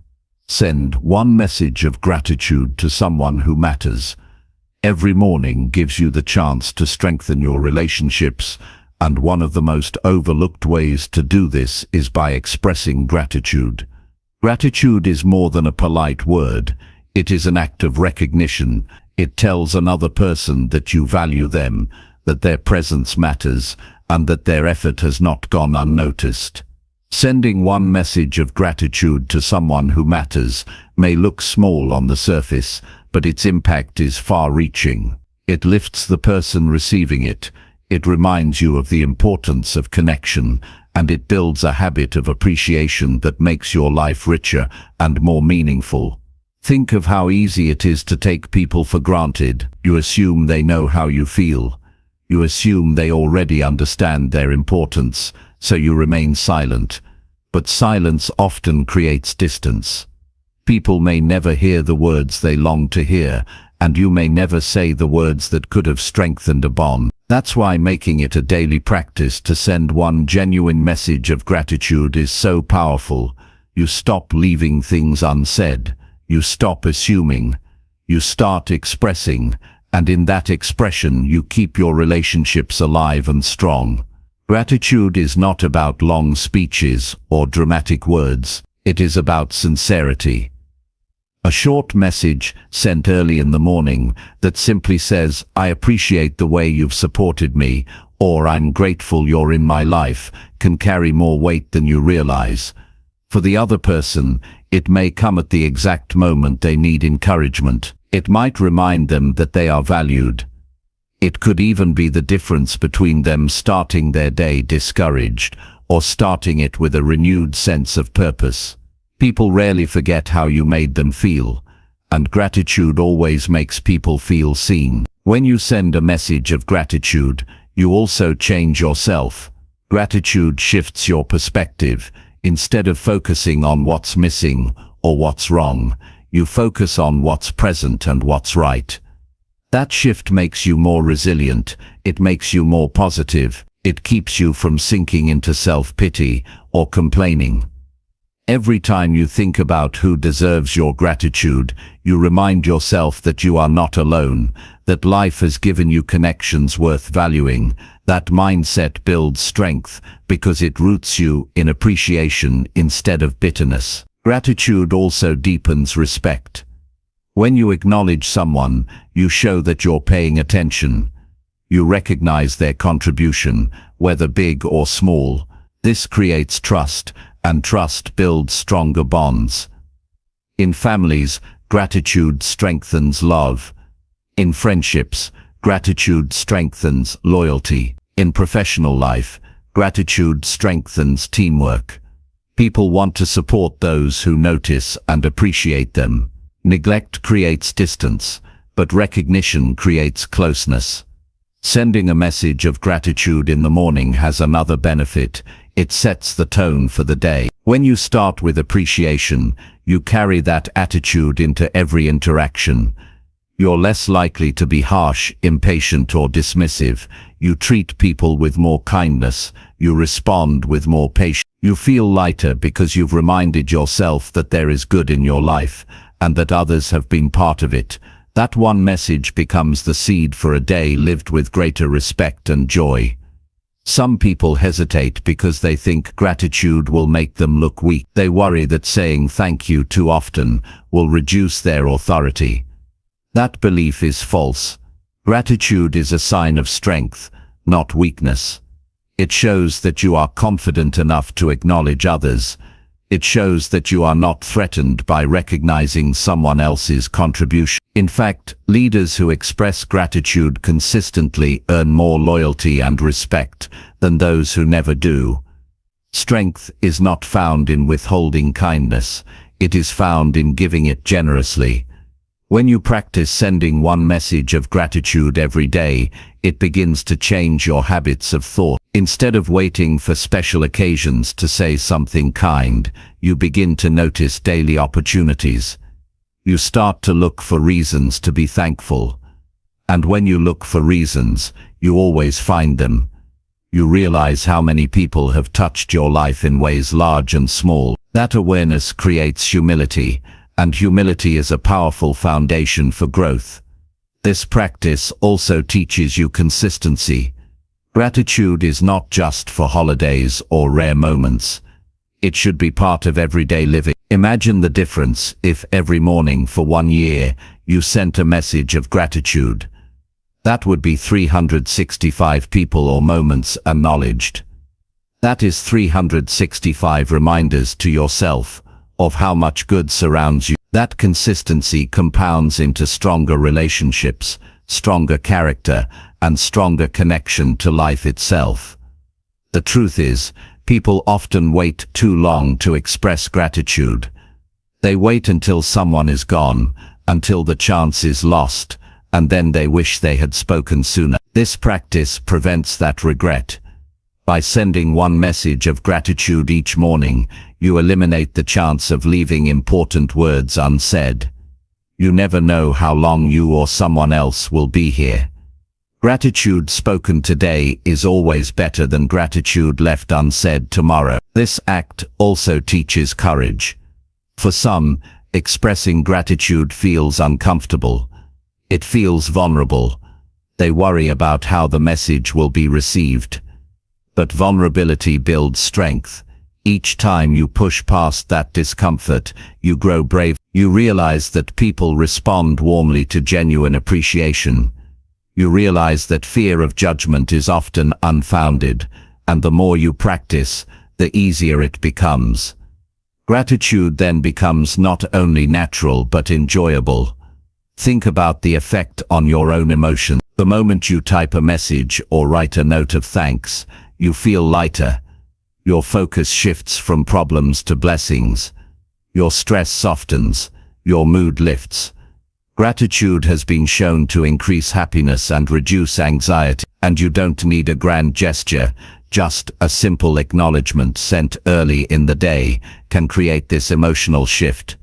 Send one message of gratitude to someone who matters. Every morning gives you the chance to strengthen your relationships, and one of the most overlooked ways to do this is by expressing gratitude. Gratitude is more than a polite word. It is an act of recognition. It tells another person that you value them, that their presence matters, and that their effort has not gone unnoticed. Sending one message of gratitude to someone who matters may look small on the surface, but its impact is far-reaching. It lifts the person receiving it, it reminds you of the importance of connection, and it builds a habit of appreciation that makes your life richer and more meaningful. Think of how easy it is to take people for granted. You assume they know how you feel. You assume they already understand their importance, so you remain silent. But silence often creates distance. People may never hear the words they long to hear, and you may never say the words that could have strengthened a bond. That's why making it a daily practice to send one genuine message of gratitude is so powerful. You stop leaving things unsaid. You stop assuming. You start expressing. And in that expression you keep your relationships alive and strong. Gratitude is not about long speeches or dramatic words. It is about sincerity. A short message sent early in the morning that simply says, "I appreciate the way you've supported me," or "I'm grateful you're in my life," can carry more weight than you realize. For the other person, it may come at the exact moment they need encouragement. It might remind them that they are valued. It could even be the difference between them starting their day discouraged or starting it with a renewed sense of purpose. People rarely forget how you made them feel, and gratitude always makes people feel seen. When you send a message of gratitude, you also change yourself. Gratitude shifts your perspective. Instead of focusing on what's missing or what's wrong, you focus on what's present and what's right. That shift makes you more resilient, it makes you more positive, it keeps you from sinking into self-pity or complaining. Every time you think about who deserves your gratitude, you remind yourself that you are not alone, that life has given you connections worth valuing. That mindset builds strength because it roots you in appreciation instead of bitterness. Gratitude also deepens respect. When you acknowledge someone, you show that you're paying attention. You recognize their contribution, whether big or small. This creates trust, and trust builds stronger bonds. In families, gratitude strengthens love. In friendships, gratitude strengthens loyalty. In professional life, gratitude strengthens teamwork. People want to support those who notice and appreciate them. Neglect creates distance, but recognition creates closeness. Sending a message of gratitude in the morning has another benefit. It sets the tone for the day. When you start with appreciation, you carry that attitude into every interaction. You're less likely to be harsh, impatient, or dismissive. You treat people with more kindness. You respond with more patience. You feel lighter because you've reminded yourself that there is good in your life and that others have been part of it. That one message becomes the seed for a day lived with greater respect and joy. Some people hesitate because they think gratitude will make them look weak. They worry that saying thank you too often will reduce their authority. That belief is false. Gratitude is a sign of strength, not weakness. It shows that you are confident enough to acknowledge others. It shows that you are not threatened by recognizing someone else's contribution. In fact, leaders who express gratitude consistently earn more loyalty and respect than those who never do. Strength is not found in withholding kindness. It is found in giving it generously. When you practice sending one message of gratitude every day, it begins to change your habits of thought. Instead of waiting for special occasions to say something kind, you begin to notice daily opportunities. You start to look for reasons to be thankful. And when you look for reasons, you always find them. You realize how many people have touched your life in ways large and small. That awareness creates humility, and humility is a powerful foundation for growth. This practice also teaches you consistency. Gratitude is not just for holidays or rare moments. It should be part of everyday living. Imagine the difference if every morning for 1 year you sent a message of gratitude. That would be 365 people or moments acknowledged. That is 365 reminders to yourself of how much good surrounds you. That consistency compounds into stronger relationships, stronger character, and stronger connection to life itself. The truth is, people often wait too long to express gratitude. They wait until someone is gone, until the chance is lost, and then they wish they had spoken sooner. This practice prevents that regret. By sending one message of gratitude each morning, you eliminate the chance of leaving important words unsaid. You never know how long you or someone else will be here. Gratitude spoken today is always better than gratitude left unsaid tomorrow. This act also teaches courage. For some, expressing gratitude feels uncomfortable. It feels vulnerable. They worry about how the message will be received. But vulnerability builds strength. Each time you push past that discomfort, you grow brave. You realize that people respond warmly to genuine appreciation. You realize that fear of judgment is often unfounded, and the more you practice, the easier it becomes. Gratitude then becomes not only natural but enjoyable. Think about the effect on your own emotions. The moment you type a message or write a note of thanks, you feel lighter. Your focus shifts from problems to blessings. your stress softens, your mood lifts. Gratitude has been shown to increase happiness and reduce anxiety, and you don't need a grand gesture. Just a simple acknowledgement sent early in the day can create this emotional shift.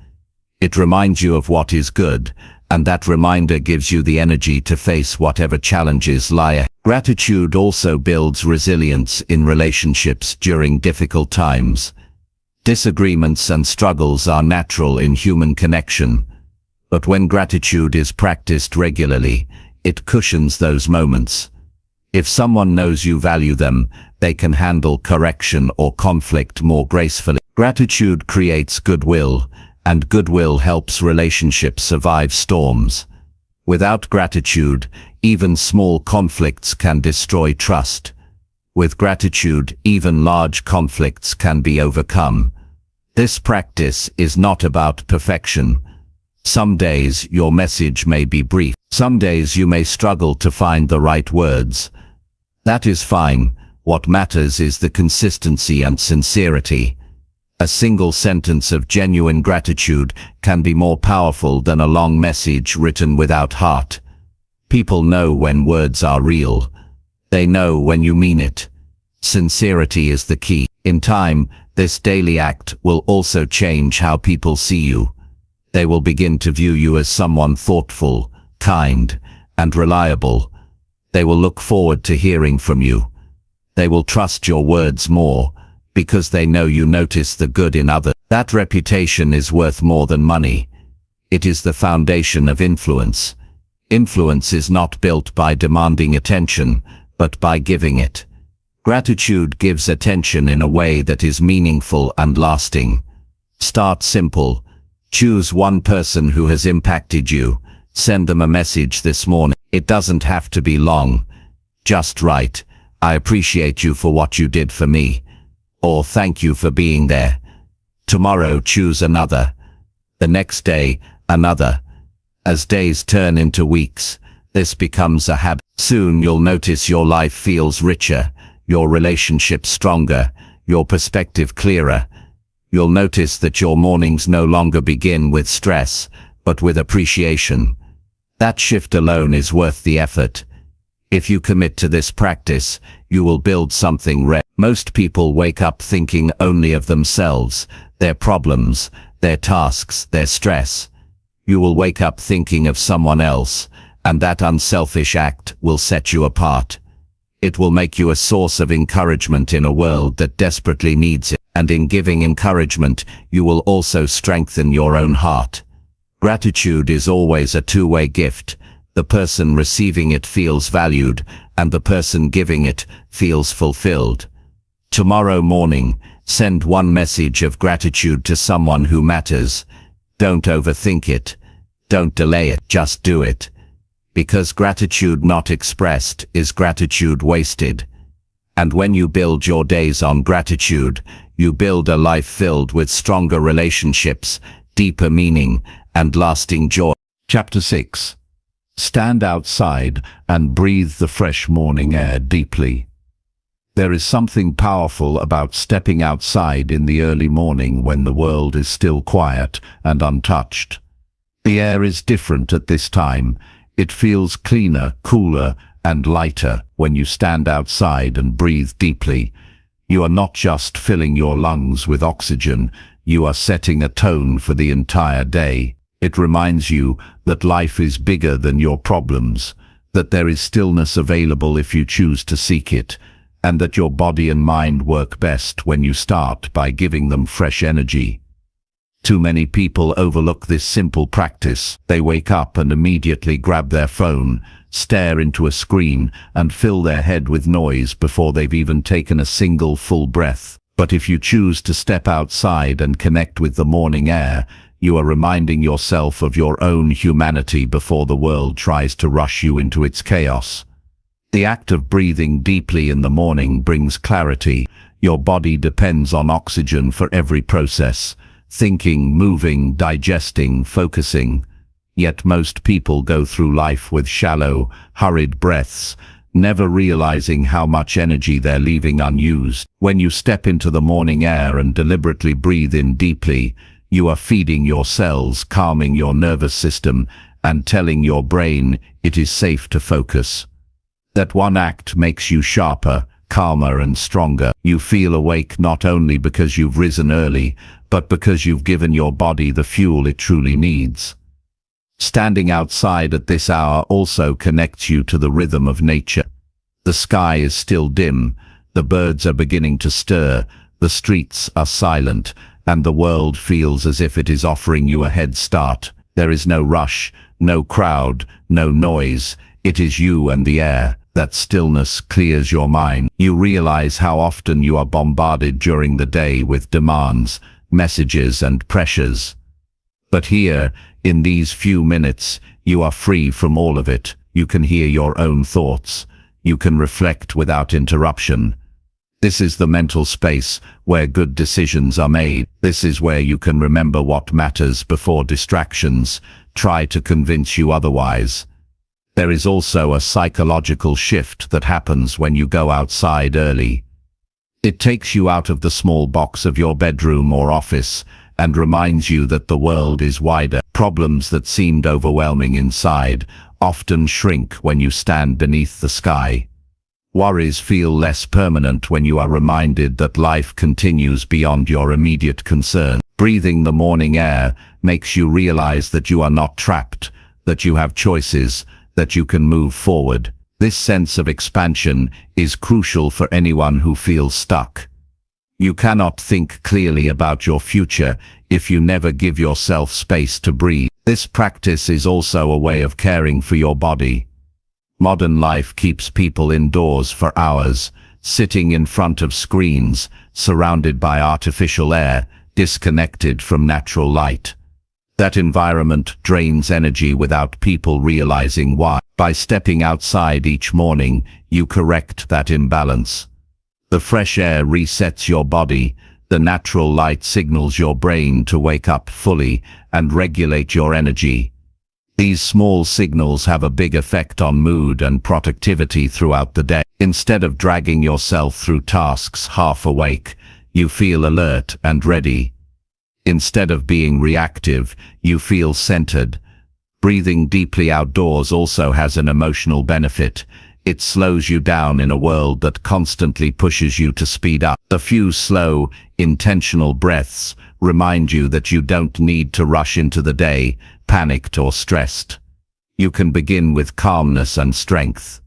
It reminds you of what is good, and that reminder gives you the energy to face whatever challenges lie ahead. Gratitude also builds resilience in relationships during difficult times. Disagreements and struggles are natural in human connection, but when gratitude is practiced regularly, it cushions those moments. If someone knows you value them, they can handle correction or conflict more gracefully. Gratitude creates goodwill, and goodwill helps relationships survive storms. Without gratitude, even small conflicts can destroy trust. With gratitude, even large conflicts can be overcome. This practice is not about perfection. Some days your message may be brief. Some days you may struggle to find the right words. That is fine. What matters is the consistency and sincerity. A single sentence of genuine gratitude can be more powerful than a long message written without heart. People know when words are real. They know when you mean it. Sincerity is the key. In time, this daily act will also change how people see you. They will begin to view you as someone thoughtful, kind, and reliable. They will look forward to hearing from you. They will trust your words more, because they know you notice the good in others. That reputation is worth more than money. It is the foundation of influence. Influence is not built by demanding attention, but by giving it. Gratitude gives attention in a way that is meaningful and lasting. Start simple. Choose one person who has impacted you. Send them a message this morning. It doesn't have to be long. Just write, "I appreciate you for what you did for me," or "Thank you for being there." Tomorrow choose another. The next day, another. As days turn into weeks, this becomes a habit. Soon you'll notice your life feels richer, your relationship stronger, your perspective clearer. You'll notice that your mornings no longer begin with stress, but with appreciation. That shift alone is worth the effort. If you commit to this practice, you will build something rare. Most people wake up thinking only of themselves, their problems, their tasks, their stress. You will wake up thinking of someone else, and that unselfish act will set you apart. It will make you a source of encouragement in a world that desperately needs it. And in giving encouragement, you will also strengthen your own heart. Gratitude is always a two-way gift. The person receiving it feels valued, and the person giving it feels fulfilled. Tomorrow morning, send one message of gratitude to someone who matters. Don't overthink it. Don't delay it. Just do it. Because gratitude not expressed is gratitude wasted. And when you build your days on gratitude, you build a life filled with stronger relationships, deeper meaning, and lasting joy. Chapter 6. Stand outside and breathe the fresh morning air deeply. There is something powerful about stepping outside in the early morning when the world is still quiet and untouched. The air is different at this time. It feels cleaner, cooler, and lighter when you stand outside and breathe deeply. You are not just filling your lungs with oxygen, you are setting a tone for the entire day. It reminds you that life is bigger than your problems, that there is stillness available if you choose to seek it, and that your body and mind work best when you start by giving them fresh energy. Too many people overlook this simple practice. They wake up and immediately grab their phone, stare into a screen, and fill their head with noise before they've even taken a single full breath. But if you choose to step outside and connect with the morning air, you are reminding yourself of your own humanity before the world tries to rush you into its chaos. The act of breathing deeply in the morning brings clarity. Your body depends on oxygen for every process. Thinking, moving, digesting, focusing. Yet most people go through life with shallow, hurried breaths, never realizing how much energy they're leaving unused. When you step into the morning air and deliberately breathe in deeply, You are feeding your cells, calming your nervous system, and telling your brain it is safe to focus. That one act makes you sharper, calmer and stronger. You feel awake not only because you've risen early, but because you've given your body the fuel it truly needs. Standing outside at this hour also connects you to the rhythm of nature. The sky is still dim, the birds are beginning to stir, the streets are silent, and the world feels as if it is offering you a head start. There is no rush, no crowd, no noise. It is you and the air. That stillness clears your mind. You realize how often you are bombarded during the day with demands, messages and pressures. But here, in these few minutes, you are free from all of it. You can hear your own thoughts. You can reflect without interruption. This is the mental space where good decisions are made. This is where you can remember what matters before distractions try to convince you otherwise. There is also a psychological shift that happens when you go outside early. It takes you out of the small box of your bedroom or office and reminds you that the world is wider. Problems that seemed overwhelming inside often shrink when you stand beneath the sky. Worries feel less permanent when you are reminded that life continues beyond your immediate concern. Breathing the morning air makes you realize that you are not trapped, that you have choices, that you can move forward. This sense of expansion is crucial for anyone who feels stuck. You cannot think clearly about your future if you never give yourself space to breathe. This practice is also a way of caring for your body. Modern life keeps people indoors for hours, sitting in front of screens, surrounded by artificial air, disconnected from natural light. That environment drains energy without people realizing why. By stepping outside each morning, you correct that imbalance. The fresh air resets your body, the natural light signals your brain to wake up fully and regulate your energy. These small signals have a big effect on mood and productivity throughout the day. Instead of dragging yourself through tasks half awake, you feel alert and ready. Instead of being reactive, you feel centered. Breathing deeply outdoors also has an emotional benefit. It slows you down in a world that constantly pushes you to speed up. A few slow, intentional breaths remind you that you don't need to rush into the day, panicked or stressed. You can begin with calmness and strength.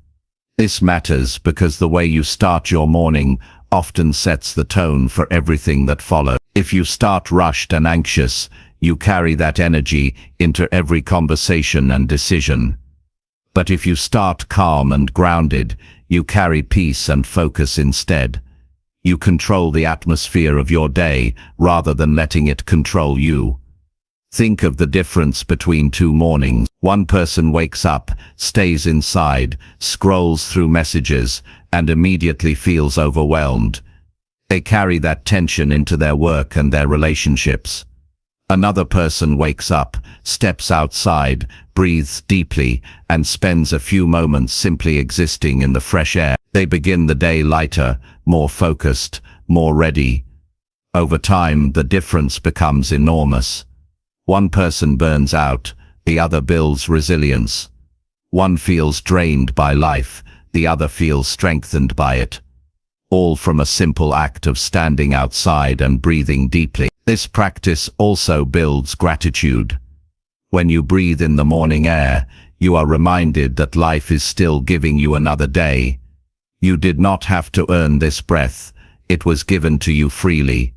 This matters because the way you start your morning often sets the tone for everything that follows. If you start rushed and anxious, you carry that energy into every conversation and decision. But if you start calm and grounded, you carry peace and focus instead. You control the atmosphere of your day rather than letting it control you. Think of the difference between two mornings. One person wakes up, stays inside, scrolls through messages, and immediately feels overwhelmed. They carry that tension into their work and their relationships. Another person wakes up, steps outside, breathes deeply, and spends a few moments simply existing in the fresh air. They begin the day lighter, more focused, more ready. Over time, the difference becomes enormous. One person burns out, the other builds resilience. One feels drained by life, the other feels strengthened by it. All from a simple act of standing outside and breathing deeply. This practice also builds gratitude. When you breathe in the morning air, you are reminded that life is still giving you another day. You did not have to earn this breath, it was given to you freely.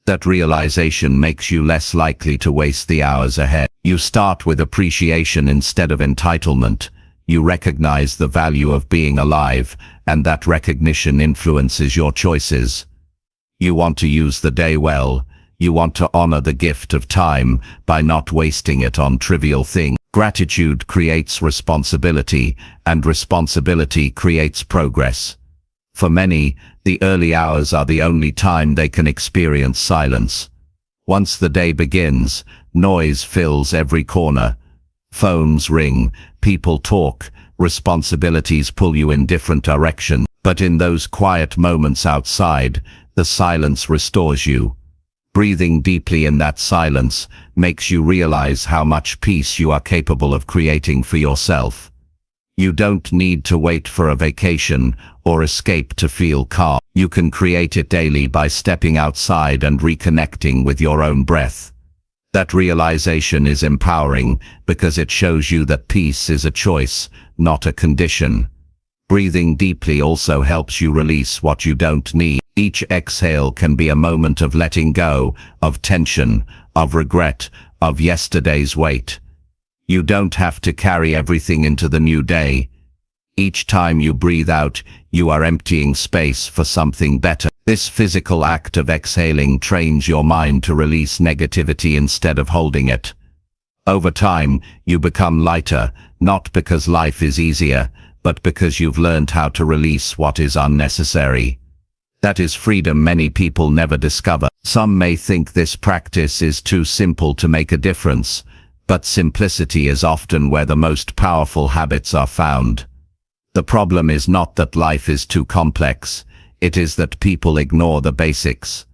That realization makes you less likely to waste the hours ahead. You start with appreciation instead of entitlement. You recognize the value of being alive, and that recognition influences your choices. You want to use the day well. You want to honor the gift of time by not wasting it on trivial things. Gratitude creates responsibility, and responsibility creates progress. For many, the early hours are the only time they can experience silence. Once the day begins, noise fills every corner. Phones ring, people talk, responsibilities pull you in different directions. But in those quiet moments outside, the silence restores you. Breathing deeply in that silence makes you realize how much peace you are capable of creating for yourself. You don't need to wait for a vacation or escape to feel calm. You can create it daily by stepping outside and reconnecting with your own breath. That realization is empowering because it shows you that peace is a choice, not a condition. Breathing deeply also helps you release what you don't need. Each exhale can be a moment of letting go, of tension, of regret, of yesterday's weight. You don't have to carry everything into the new day. Each time you breathe out, you are emptying space for something better. This physical act of exhaling trains your mind to release negativity instead of holding it. Over time, you become lighter, not because life is easier, but because you've learned how to release what is unnecessary. That is freedom many people never discover. Some may think this practice is too simple to make a difference, but simplicity is often where the most powerful habits are found. The problem is not that life is too complex, it is that people ignore the basics.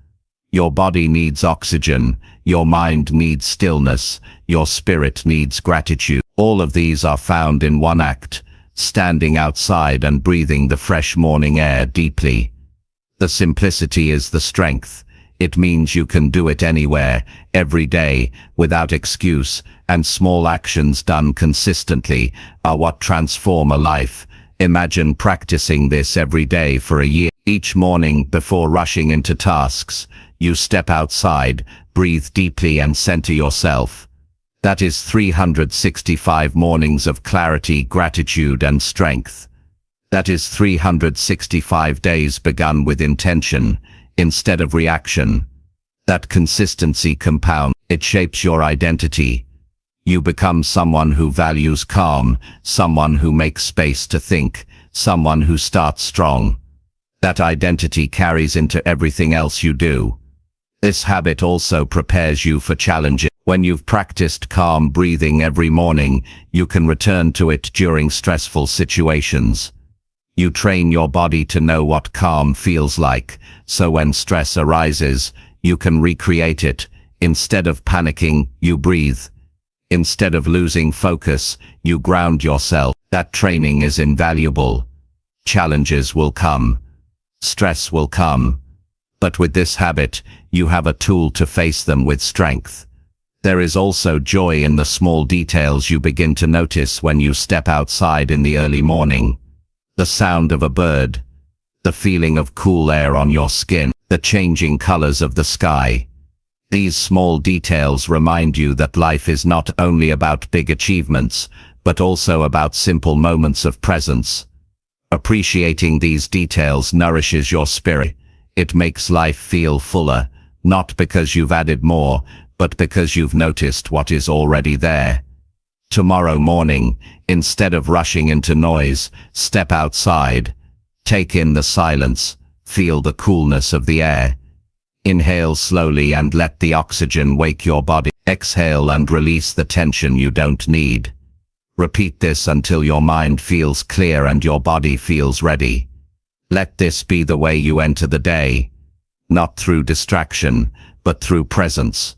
Your body needs oxygen, your mind needs stillness, your spirit needs gratitude. All of these are found in one act, standing outside and breathing the fresh morning air deeply. The simplicity is the strength. It means you can do it anywhere, every day, without excuse, and small actions done consistently are what transform a life. Imagine practicing this every day for a year. Each morning, before rushing into tasks, you step outside, breathe deeply and center yourself. That is 365 mornings of clarity, gratitude, and strength. That is 365 days begun with intention, instead of reaction. That consistency compounds. It shapes your identity. You become someone who values calm, someone who makes space to think, someone who starts strong. That identity carries into everything else you do. This habit also prepares you for challenges. When you've practiced calm breathing every morning, you can return to it during stressful situations. You train your body to know what calm feels like, so when stress arises, you can recreate it. Instead of panicking, you breathe. Instead of losing focus, you ground yourself. That training is invaluable. Challenges will come. Stress will come. But with this habit, you have a tool to face them with strength. There is also joy in the small details you begin to notice when you step outside in the early morning. The sound of a bird, the feeling of cool air on your skin, the changing colors of the sky. These small details remind you that life is not only about big achievements, but also about simple moments of presence. Appreciating these details nourishes your spirit. It makes life feel fuller, not because you've added more, but because you've noticed what is already there. Tomorrow morning, instead of rushing into noise, step outside. Take in the silence, feel the coolness of the air. Inhale slowly and let the oxygen wake your body. Exhale and release the tension you don't need. Repeat this until your mind feels clear and your body feels ready. Let this be the way you enter the day. Not through distraction, but through presence.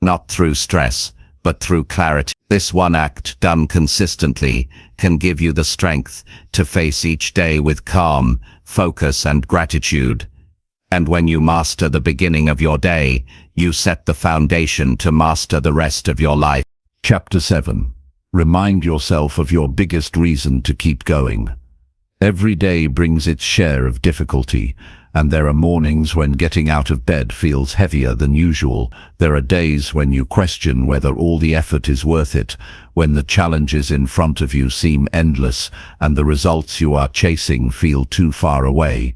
Not through stress, but through clarity. This one act, done consistently, can give you the strength to face each day with calm, focus, and gratitude. And when you master the beginning of your day, you set the foundation to master the rest of your life. Chapter 7. Remind yourself of your biggest reason to keep going. Every day brings its share of difficulty, and there are mornings when getting out of bed feels heavier than usual. There are days when you question whether all the effort is worth it, when the challenges in front of you seem endless, and the results you are chasing feel too far away.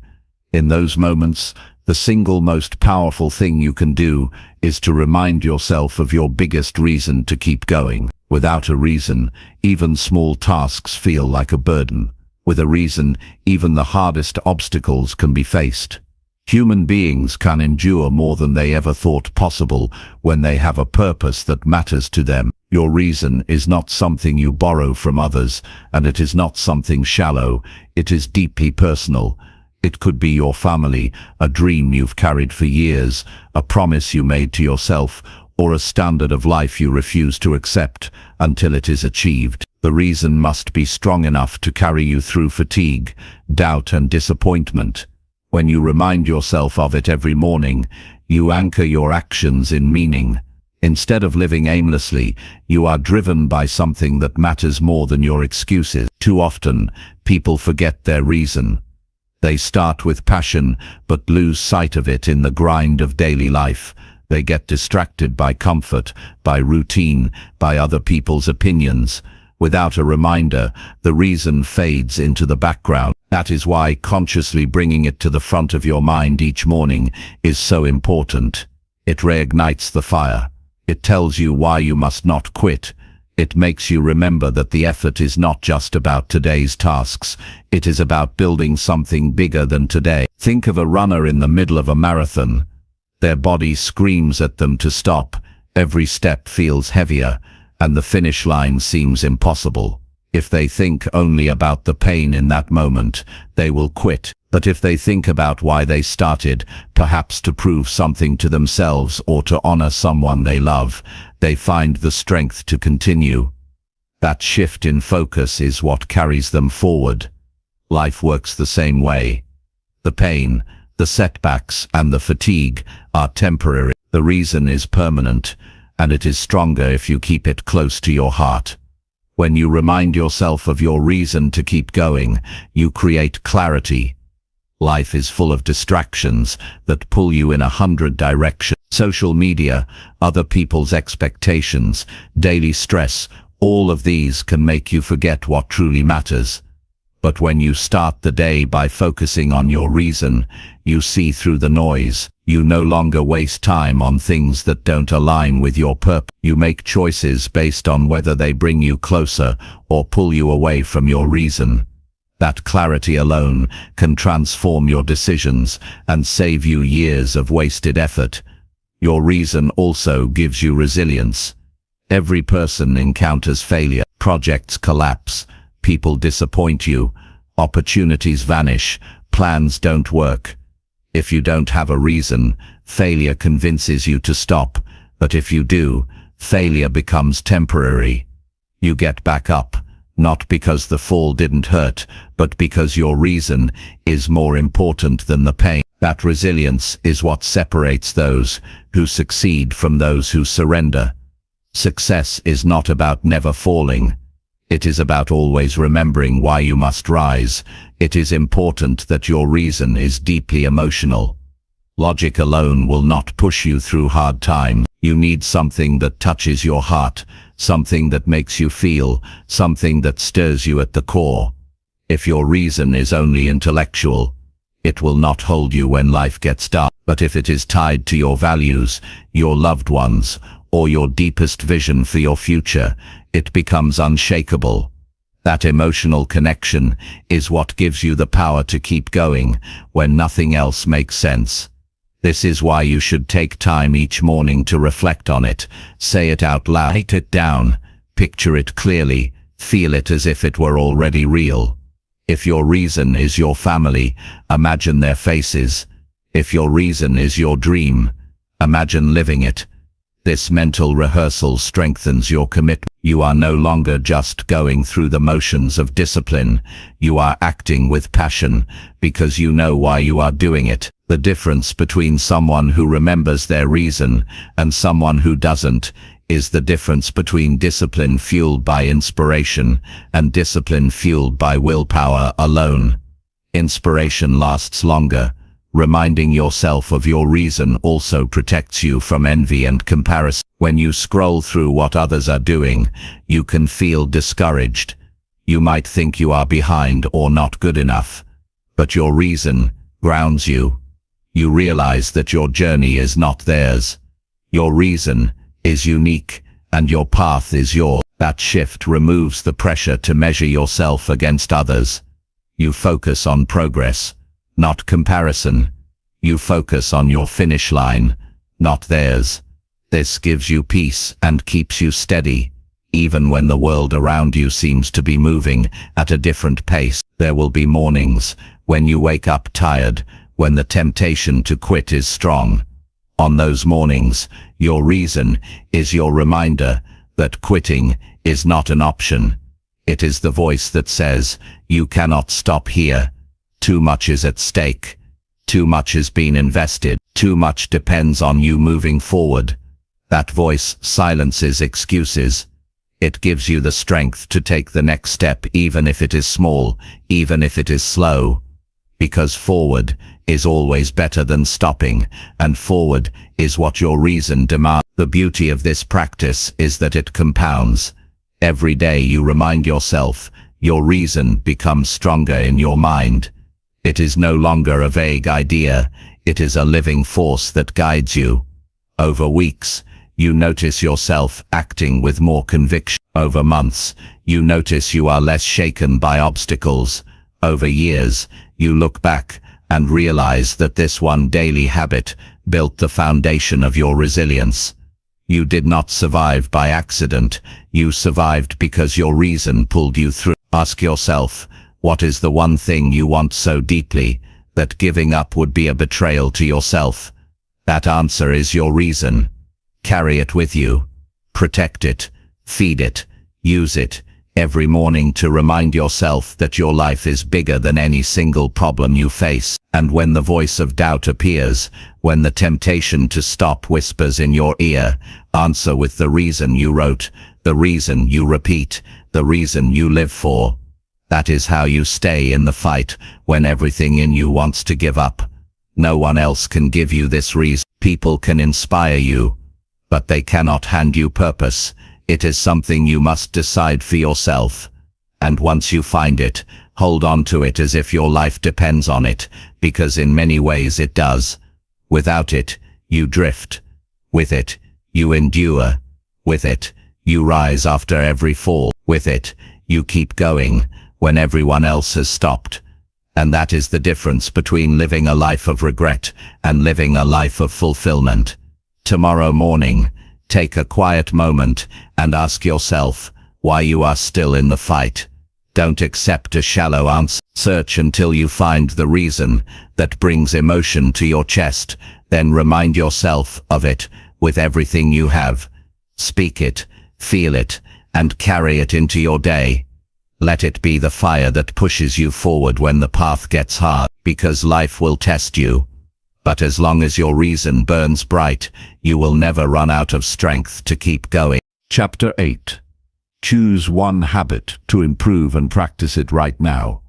In those moments, the single most powerful thing you can do is to remind yourself of your biggest reason to keep going. Without a reason, even small tasks feel like a burden. With a reason, even the hardest obstacles can be faced. Human beings can endure more than they ever thought possible when they have a purpose that matters to them. Your reason is not something you borrow from others, and it is not something shallow. It is deeply personal. It could be your family, a dream you've carried for years, a promise you made to yourself, or a standard of life you refuse to accept until it is achieved. The reason must be strong enough to carry you through fatigue, doubt, and disappointment. When you remind yourself of it every morning, you anchor your actions in meaning. Instead of living aimlessly, you are driven by something that matters more than your excuses. Too often, people forget their reason. They start with passion, but lose sight of it in the grind of daily life. They get distracted by comfort, by routine, by other people's opinions. Without a reminder, the reason fades into the background. That is why consciously bringing it to the front of your mind each morning is so important. It reignites the fire. It tells you why you must not quit. It makes you remember that the effort is not just about today's tasks. It is about building something bigger than today. Think of a runner in the middle of a marathon. Their body screams at them to stop. Every step feels heavier, and the finish line seems impossible. If they think only about the pain in that moment, they will quit. But if they think about why they started, perhaps to prove something to themselves or to honor someone they love, they find the strength to continue. That shift in focus is what carries them forward. Life works the same way. The pain, the setbacks, and the fatigue are temporary. The reason is permanent, and it is stronger if you keep it close to your heart. When you remind yourself of your reason to keep going, you create clarity. Life is full of distractions that pull you in 100 directions. Social media, other people's expectations, daily stress, all of these can make you forget what truly matters. But when you start the day by focusing on your reason, you see through the noise. You no longer waste time on things that don't align with your purpose. You make choices based on whether they bring you closer or pull you away from your reason. That clarity alone can transform your decisions and save you years of wasted effort. Your reason also gives you resilience. Every person encounters failure. Projects collapse. People disappoint you. Opportunities vanish. Plans don't work. If you don't have a reason, failure convinces you to stop. But if you do, failure becomes temporary. You get back up, not because the fall didn't hurt, but because your reason is more important than the pain. That resilience is what separates those who succeed from those who surrender. Success is not about never falling. It is about always remembering why you must rise. It is important that your reason is deeply emotional. Logic alone will not push you through hard times. You need something that touches your heart, something that makes you feel, something that stirs you at the core. If your reason is only intellectual, it will not hold you when life gets dark. But if it is tied to your values, your loved ones, or your deepest vision for your future, it becomes unshakable. That emotional connection is what gives you the power to keep going when nothing else makes sense. This is why you should take time each morning to reflect on it, say it out loud, write it down, picture it clearly, feel it as if it were already real. If your reason is your family, imagine their faces. If your reason is your dream, imagine living it. This mental rehearsal strengthens your commitment. You are no longer just going through the motions of discipline. You are acting with passion because you know why you are doing it. The difference between someone who remembers their reason and someone who doesn't is the difference between discipline fueled by inspiration and discipline fueled by willpower alone. Inspiration lasts longer. Reminding yourself of your reason also protects you from envy and comparison. When you scroll through what others are doing, you can feel discouraged. You might think you are behind or not good enough. But your reason grounds you. You realize that your journey is not theirs. Your reason is unique, and your path is yours. That shift removes the pressure to measure yourself against others. You focus on progress, not comparison. You focus on your finish line, not theirs. This gives you peace and keeps you steady. Even when the world around you seems to be moving at a different pace, there will be mornings when you wake up tired, when the temptation to quit is strong. On those mornings, your reason is your reminder that quitting is not an option. It is the voice that says, you cannot stop here. Too much is at stake. Too much has been invested. Too much depends on you moving forward. That voice silences excuses. It gives you the strength to take the next step, even if it is small, even if it is slow. Because forward is always better than stopping, and forward is what your reason demands. The beauty of this practice is that it compounds. Every day you remind yourself, your reason becomes stronger in your mind. It is no longer a vague idea, it is a living force that guides you. Over weeks, you notice yourself acting with more conviction. Over months, you notice you are less shaken by obstacles. Over years, you look back and realize that this one daily habit built the foundation of your resilience. You did not survive by accident, you survived because your reason pulled you through. Ask yourself, what is the one thing you want so deeply that giving up would be a betrayal to yourself? That answer is your reason. Carry it with you. Protect it. Feed it. Use it every morning to remind yourself that your life is bigger than any single problem you face. And when the voice of doubt appears, when the temptation to stop whispers in your ear, answer with the reason you wrote, the reason you repeat, the reason you live for. That is how you stay in the fight when everything in you wants to give up. No one else can give you this reason. People can inspire you, but they cannot hand you purpose. It is something you must decide for yourself. And once you find it, hold on to it as if your life depends on it, because in many ways it does. Without it, you drift. With it, you endure. With it, you rise after every fall. With it, you keep going when everyone else has stopped. And that is the difference between living a life of regret and living a life of fulfillment. Tomorrow morning, take a quiet moment and ask yourself why you are still in the fight. Don't accept a shallow answer. Search until you find the reason that brings emotion to your chest, then remind yourself of it with everything you have. Speak it, feel it, and carry it into your day. Let it be the fire that pushes you forward when the path gets hard, because life will test you. But as long as your reason burns bright, you will never run out of strength to keep going. Chapter 8. Choose one habit to improve and practice it right now.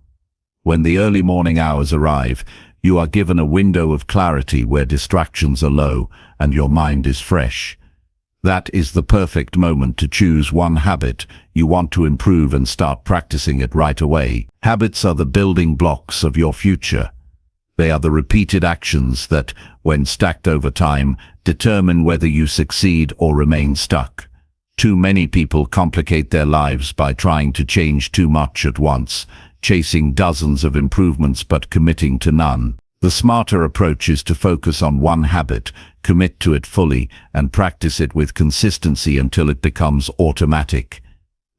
When the early morning hours arrive, you are given a window of clarity where distractions are low and your mind is fresh. That is the perfect moment to choose one habit you want to improve and start practicing it right away. Habits are the building blocks of your future. They are the repeated actions that, when stacked over time, determine whether you succeed or remain stuck. Too many people complicate their lives by trying to change too much at once, chasing dozens of improvements but committing to none. The smarter approach is to focus on one habit, commit to it fully, and practice it with consistency until it becomes automatic.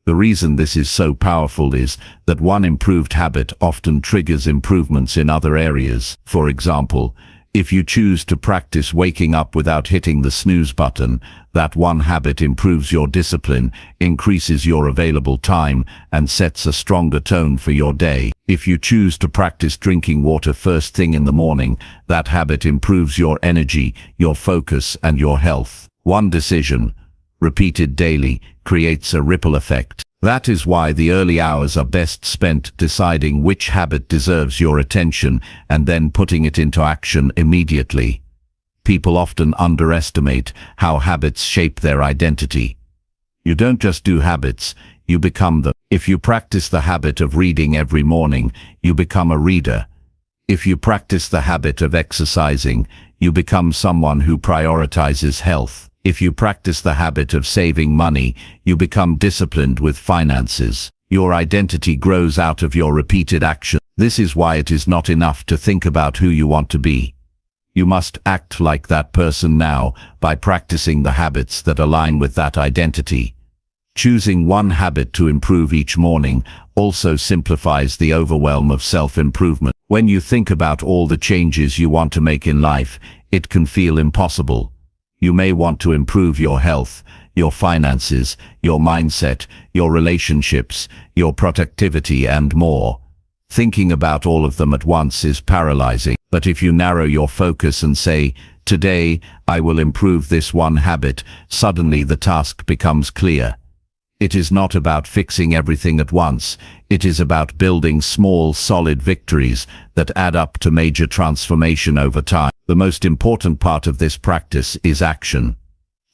The reason this is so powerful is that one improved habit often triggers improvements in other areas. For example, if you choose to practice waking up without hitting the snooze button, that one habit improves your discipline, increases your available time, and sets a stronger tone for your day. If you choose to practice drinking water first thing in the morning, that habit improves your energy, your focus, and your health. One decision, repeated daily, creates a ripple effect. That is why the early hours are best spent deciding which habit deserves your attention and then putting it into action immediately. People often underestimate how habits shape their identity. You don't just do habits, you become them. If you practice the habit of reading every morning, you become a reader. If you practice the habit of exercising, you become someone who prioritizes health. If you practice the habit of saving money, you become disciplined with finances. Your identity grows out of your repeated action. This is why it is not enough to think about who you want to be. You must act like that person now by practicing the habits that align with that identity. Choosing one habit to improve each morning also simplifies the overwhelm of self-improvement. When you think about all the changes you want to make in life, it can feel impossible. You may want to improve your health, your finances, your mindset, your relationships, your productivity, and more. Thinking about all of them at once is paralyzing. But if you narrow your focus and say, "Today, I will improve this one habit," suddenly the task becomes clear. It is not about fixing everything at once. It is about building small, solid victories that add up to major transformation over time. The most important part of this practice is action.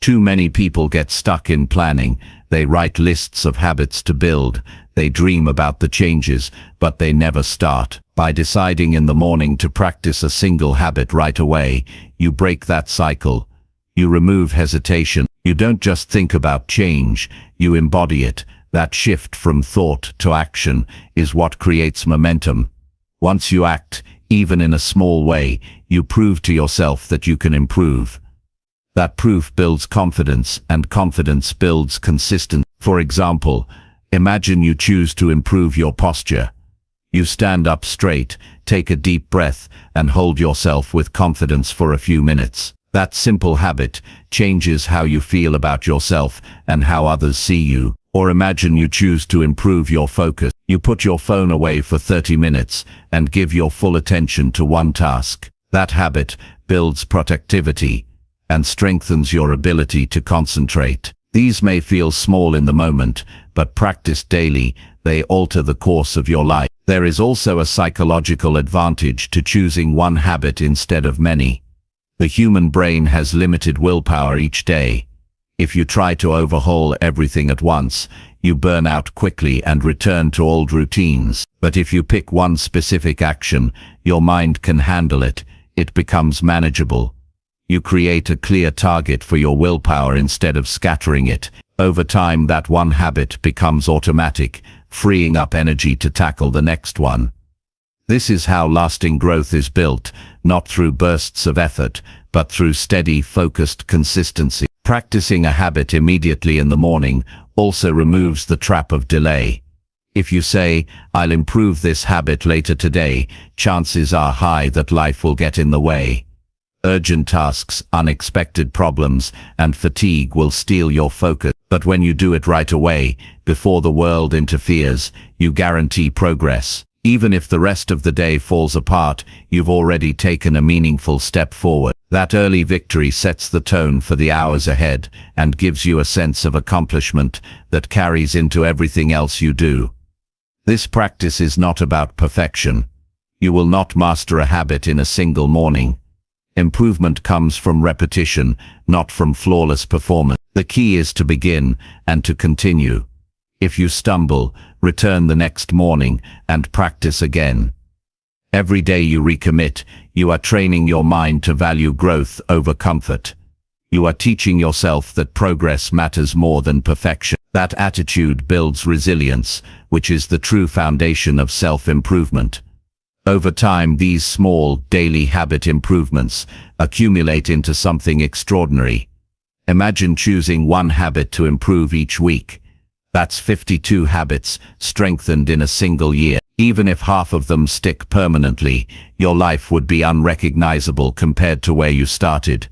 Too many people get stuck in planning. They write lists of habits to build. They dream about the changes, but they never start. By deciding in the morning to practice a single habit right away, you break that cycle. You remove hesitation. You don't just think about change, you embody it. That shift from thought to action is what creates momentum. Once you act, even in a small way, you prove to yourself that you can improve. That proof builds confidence, and confidence builds consistency. For example, imagine you choose to improve your posture. You stand up straight, take a deep breath, and hold yourself with confidence for a few minutes. That simple habit changes how you feel about yourself and how others see you. Or imagine you choose to improve your focus. You put your phone away for 30 minutes and give your full attention to one task. That habit builds productivity and strengthens your ability to concentrate. These may feel small in the moment, but practiced daily, they alter the course of your life. There is also a psychological advantage to choosing one habit instead of many. The human brain has limited willpower each day. If you try to overhaul everything at once, you burn out quickly and return to old routines. But if you pick one specific action, your mind can handle it. It becomes manageable. You create a clear target for your willpower instead of scattering it. Over time, that one habit becomes automatic, freeing up energy to tackle the next one. This is how lasting growth is built, not through bursts of effort, but through steady, focused consistency. Practicing a habit immediately in the morning also removes the trap of delay. If you say, "I'll improve this habit later today," chances are high that life will get in the way. Urgent tasks, unexpected problems, and fatigue will steal your focus. But when you do it right away, before the world interferes, you guarantee progress. Even if the rest of the day falls apart, you've already taken a meaningful step forward. That early victory sets the tone for the hours ahead and gives you a sense of accomplishment that carries into everything else you do. This practice is not about perfection. You will not master a habit in a single morning. Improvement comes from repetition, not from flawless performance. The key is to begin and to continue. If you stumble, return the next morning and practice again. Every day you recommit, you are training your mind to value growth over comfort. You are teaching yourself that progress matters more than perfection. That attitude builds resilience, which is the true foundation of self-improvement. Over time, these small, daily habit improvements accumulate into something extraordinary. Imagine choosing one habit to improve each week. That's 52 habits strengthened in a single year. Even if half of them stick permanently, your life would be unrecognizable compared to where you started.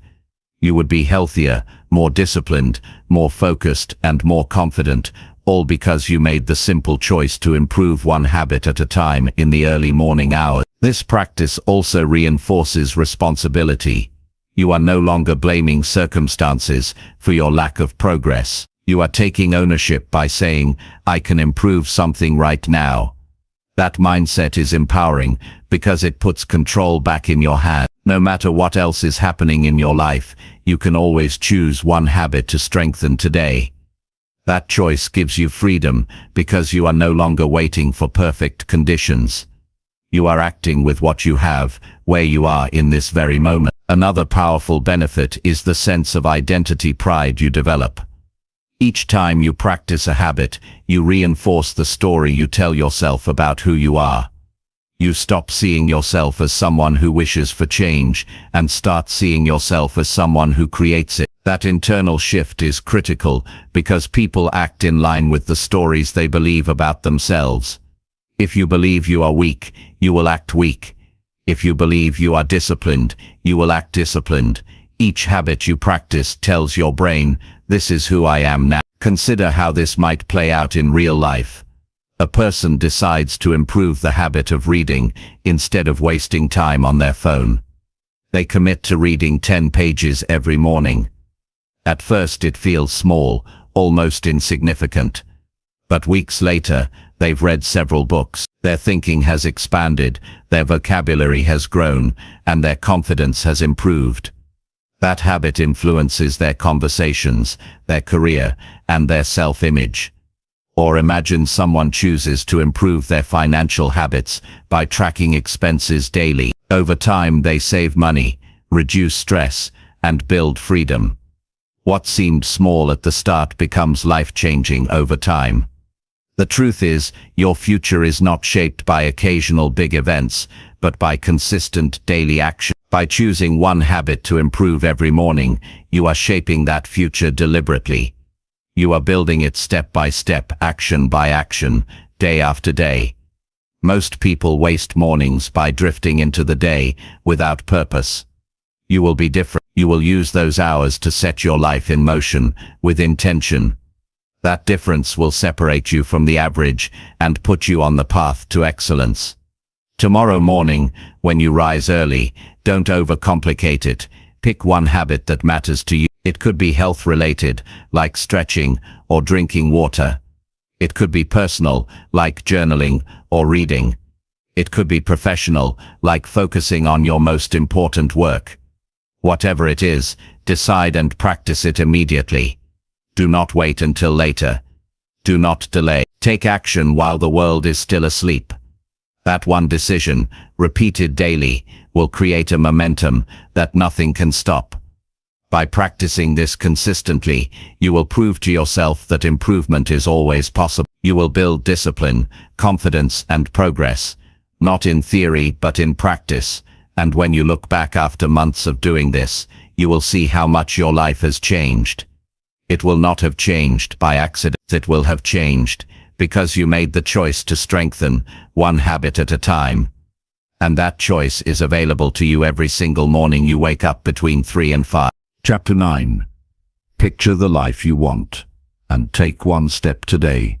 You would be healthier, more disciplined, more focused, and more confident, all because you made the simple choice to improve one habit at a time in the early morning hours. This practice also reinforces responsibility. You are no longer blaming circumstances for your lack of progress. You are taking ownership by saying, "I can improve something right now." That mindset is empowering because it puts control back in your hand. No matter what else is happening in your life, you can always choose one habit to strengthen today. That choice gives you freedom because you are no longer waiting for perfect conditions. You are acting with what you have, where you are in this very moment. Another powerful benefit is the sense of identity pride you develop. Each time you practice a habit, you reinforce the story you tell yourself about who you are. You stop seeing yourself as someone who wishes for change and start seeing yourself as someone who creates it. That internal shift is critical because people act in line with the stories they believe about themselves. If you believe you are weak, you will act weak. If you believe you are disciplined, you will act disciplined. Each habit you practice tells your brain, this is who I am now. Consider how this might play out in real life. A person decides to improve the habit of reading instead of wasting time on their phone. They commit to reading 10 pages every morning. At first it feels small, almost insignificant. But weeks later, they've read several books, their thinking has expanded, their vocabulary has grown, and their confidence has improved. That habit influences their conversations, their career, and their self-image. Or imagine someone chooses to improve their financial habits by tracking expenses daily. Over time they save money, reduce stress, and build freedom. What seemed small at the start becomes life-changing over time. The truth is, your future is not shaped by occasional big events, but by consistent daily action. By choosing one habit to improve every morning, you are shaping that future deliberately. You are building it step by step, action by action, day after day. Most people waste mornings by drifting into the day without purpose. You will be different. You will use those hours to set your life in motion with intention. That difference will separate you from the average and put you on the path to excellence. Tomorrow morning, when you rise early, don't overcomplicate it. Pick one habit that matters to you. It could be health-related, like stretching or drinking water. It could be personal, like journaling or reading. It could be professional, like focusing on your most important work. Whatever it is, decide and practice it immediately. Do not wait until later. Do not delay. Take action while the world is still asleep. That one decision, repeated daily, will create a momentum that nothing can stop. By practicing this consistently, you will prove to yourself that improvement is always possible. You will build discipline, confidence, and progress, not in theory but in practice. And when you look back after months of doing this, you will see how much your life has changed. It will not have changed by accident. It will have changed because you made the choice to strengthen one habit at a time. And that choice is available to you every single morning you wake up between 3 and 5. Chapter 9. Picture the life you want, and take one step today.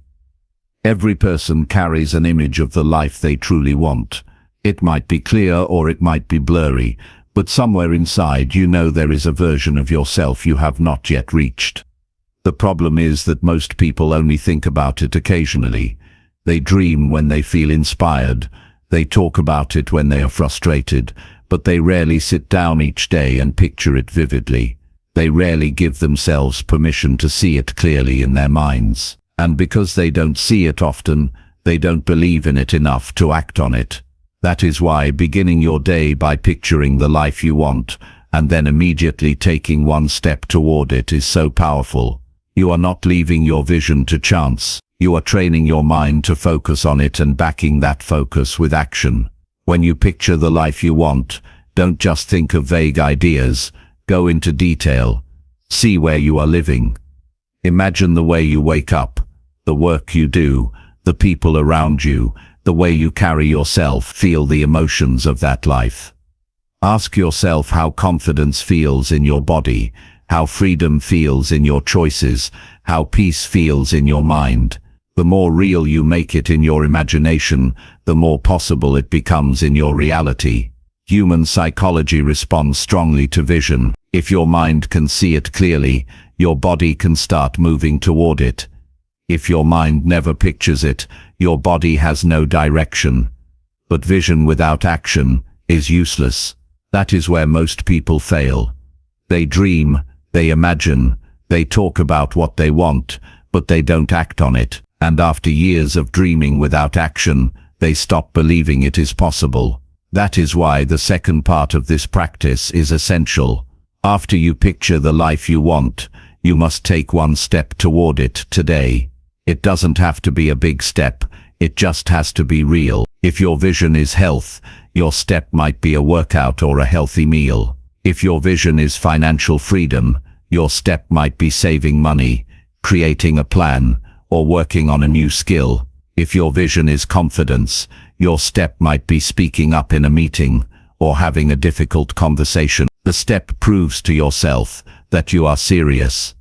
Every person carries an image of the life they truly want. It might be clear or it might be blurry, but somewhere inside you know there is a version of yourself you have not yet reached. The problem is that most people only think about it occasionally. They dream when they feel inspired. They talk about it when they are frustrated, but they rarely sit down each day and picture it vividly. They rarely give themselves permission to see it clearly in their minds. And because they don't see it often, they don't believe in it enough to act on it. That is why beginning your day by picturing the life you want, and then immediately taking one step toward it is so powerful. You are not leaving your vision to chance. You are training your mind to focus on it and backing that focus with action. When you picture the life you want, don't just think of vague ideas. Go into detail. See where you are living. Imagine the way you wake up, the work you do, the people around you, the way you carry yourself. Feel the emotions of that life. Ask yourself how confidence feels in your body, how freedom feels in your choices, how peace feels in your mind. The more real you make it in your imagination, the more possible it becomes in your reality. Human psychology responds strongly to vision. If your mind can see it clearly, your body can start moving toward it. If your mind never pictures it, your body has no direction. But vision without action is useless. That is where most people fail. They dream, they imagine, they talk about what they want, but they don't act on it. And after years of dreaming without action, they stop believing it is possible. That is why the second part of this practice is essential. After you picture the life you want, you must take one step toward it today. It doesn't have to be a big step, it just has to be real. If your vision is health, your step might be a workout or a healthy meal. If your vision is financial freedom, Your step might be saving money, creating a plan, or working on a new skill. If your vision is confidence, your step might be speaking up in a meeting, or having a difficult conversation. The step proves to yourself that you are serious.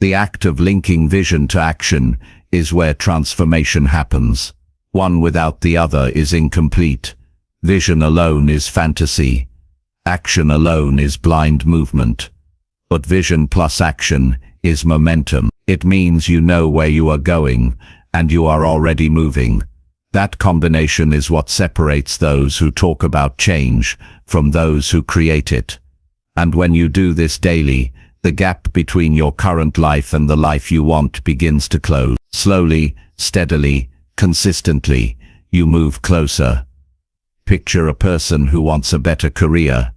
The act of linking vision to action is where transformation happens. One without the other is incomplete. Vision alone is fantasy. Action alone is blind movement. But vision plus action is momentum. It means you know where you are going, and you are already moving. That combination is what separates those who talk about change from those who create it. And when you do this daily, the gap between your current life and the life you want begins to close. Slowly, steadily, consistently, you move closer. Picture a person who wants a better career.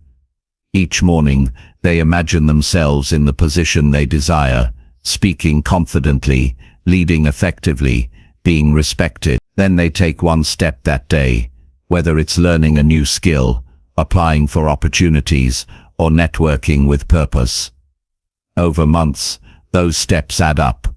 Each morning, they imagine themselves in the position they desire, speaking confidently, leading effectively, being respected. Then they take one step that day, whether it's learning a new skill, applying for opportunities, or networking with purpose. Over months, those steps add up.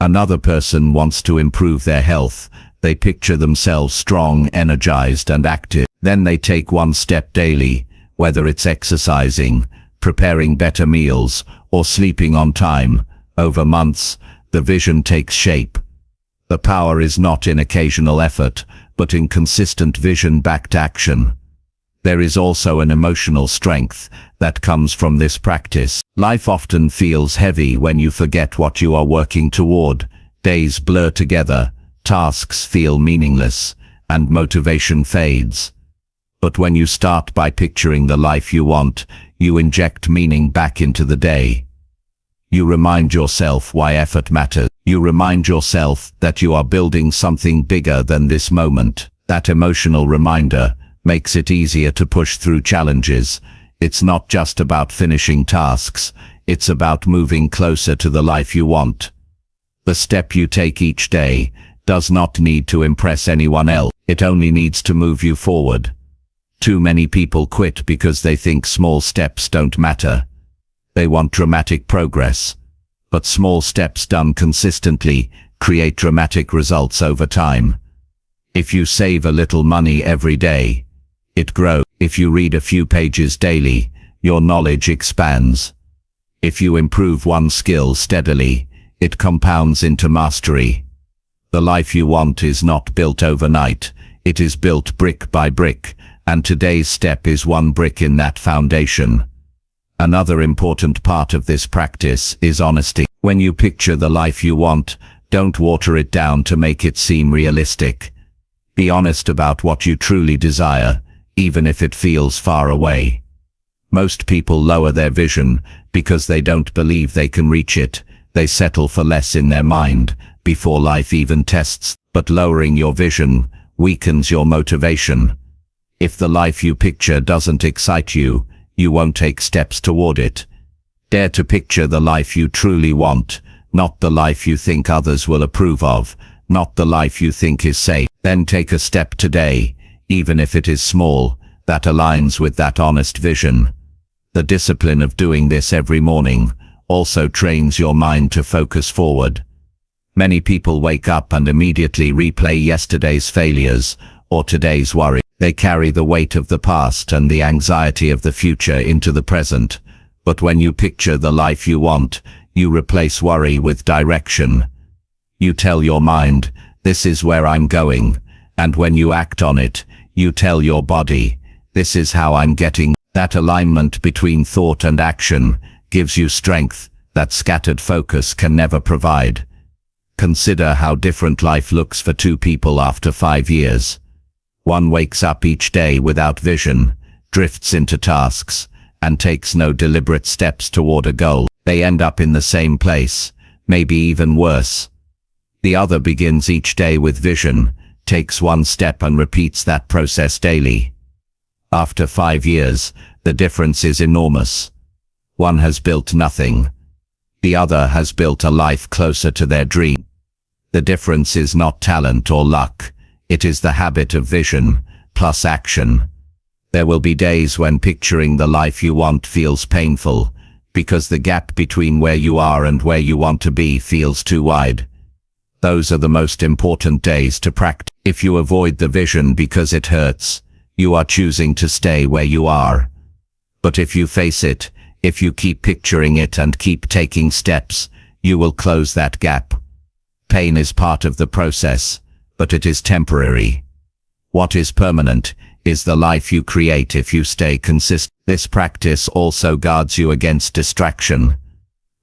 Another person wants to improve their health. They picture themselves strong, energized, and active. Then they take one step daily, whether it's exercising, preparing better meals, or sleeping on time. Over months, the vision takes shape. The power is not in occasional effort, but in consistent vision-backed action. There is also an emotional strength that comes from this practice. Life often feels heavy when you forget what you are working toward. Days blur together, tasks feel meaningless, and motivation fades. But when you start by picturing the life you want, you inject meaning back into the day. You remind yourself why effort matters. You remind yourself that you are building something bigger than this moment. That emotional reminder makes it easier to push through challenges. It's not just about finishing tasks, it's about moving closer to the life you want. The step you take each day does not need to impress anyone else. It only needs to move you forward. Too many people quit because they think small steps don't matter. They want dramatic progress. But small steps done consistently create dramatic results over time. If you save a little money every day, it grows. If you read a few pages daily, your knowledge expands. If you improve one skill steadily, it compounds into mastery. The life you want is not built overnight. It is built brick by brick, and today's step is one brick in that foundation. Another important part of this practice is honesty. When you picture the life you want, don't water it down to make it seem realistic. Be honest about what you truly desire, even if it feels far away. Most people lower their vision because they don't believe they can reach it. They settle for less in their mind before life even tests. But lowering your vision weakens your motivation. If the life you picture doesn't excite you, you won't take steps toward it. Dare to picture the life you truly want, not the life you think others will approve of, not the life you think is safe. Then take a step today, even if it is small, that aligns with that honest vision. The discipline of doing this every morning also trains your mind to focus forward. Many people wake up and immediately replay yesterday's failures or today's worry. They carry the weight of the past and the anxiety of the future into the present. But when you picture the life you want, you replace worry with direction. You tell your mind, this is where I'm going. And when you act on it, you tell your body, this is how I'm getting. That alignment between thought and action gives you strength that scattered focus can never provide. Consider how different life looks for two people after 5 years. One wakes up each day without vision, drifts into tasks, and takes no deliberate steps toward a goal. They end up in the same place, maybe even worse. The other begins each day with vision, takes one step and repeats that process daily. After 5 years, the difference is enormous. One has built nothing. The other has built a life closer to their dream. The difference is not talent or luck. It is the habit of vision plus action. There will be days when picturing the life you want feels painful, because the gap between where you are and where you want to be feels too wide. Those are the most important days to practice. If you avoid the vision because it hurts, you are choosing to stay where you are. But if you face it, if you keep picturing it and keep taking steps, you will close that gap. Pain is part of the process, but it is temporary. What is permanent is the life you create if you stay consistent. This practice also guards you against distraction.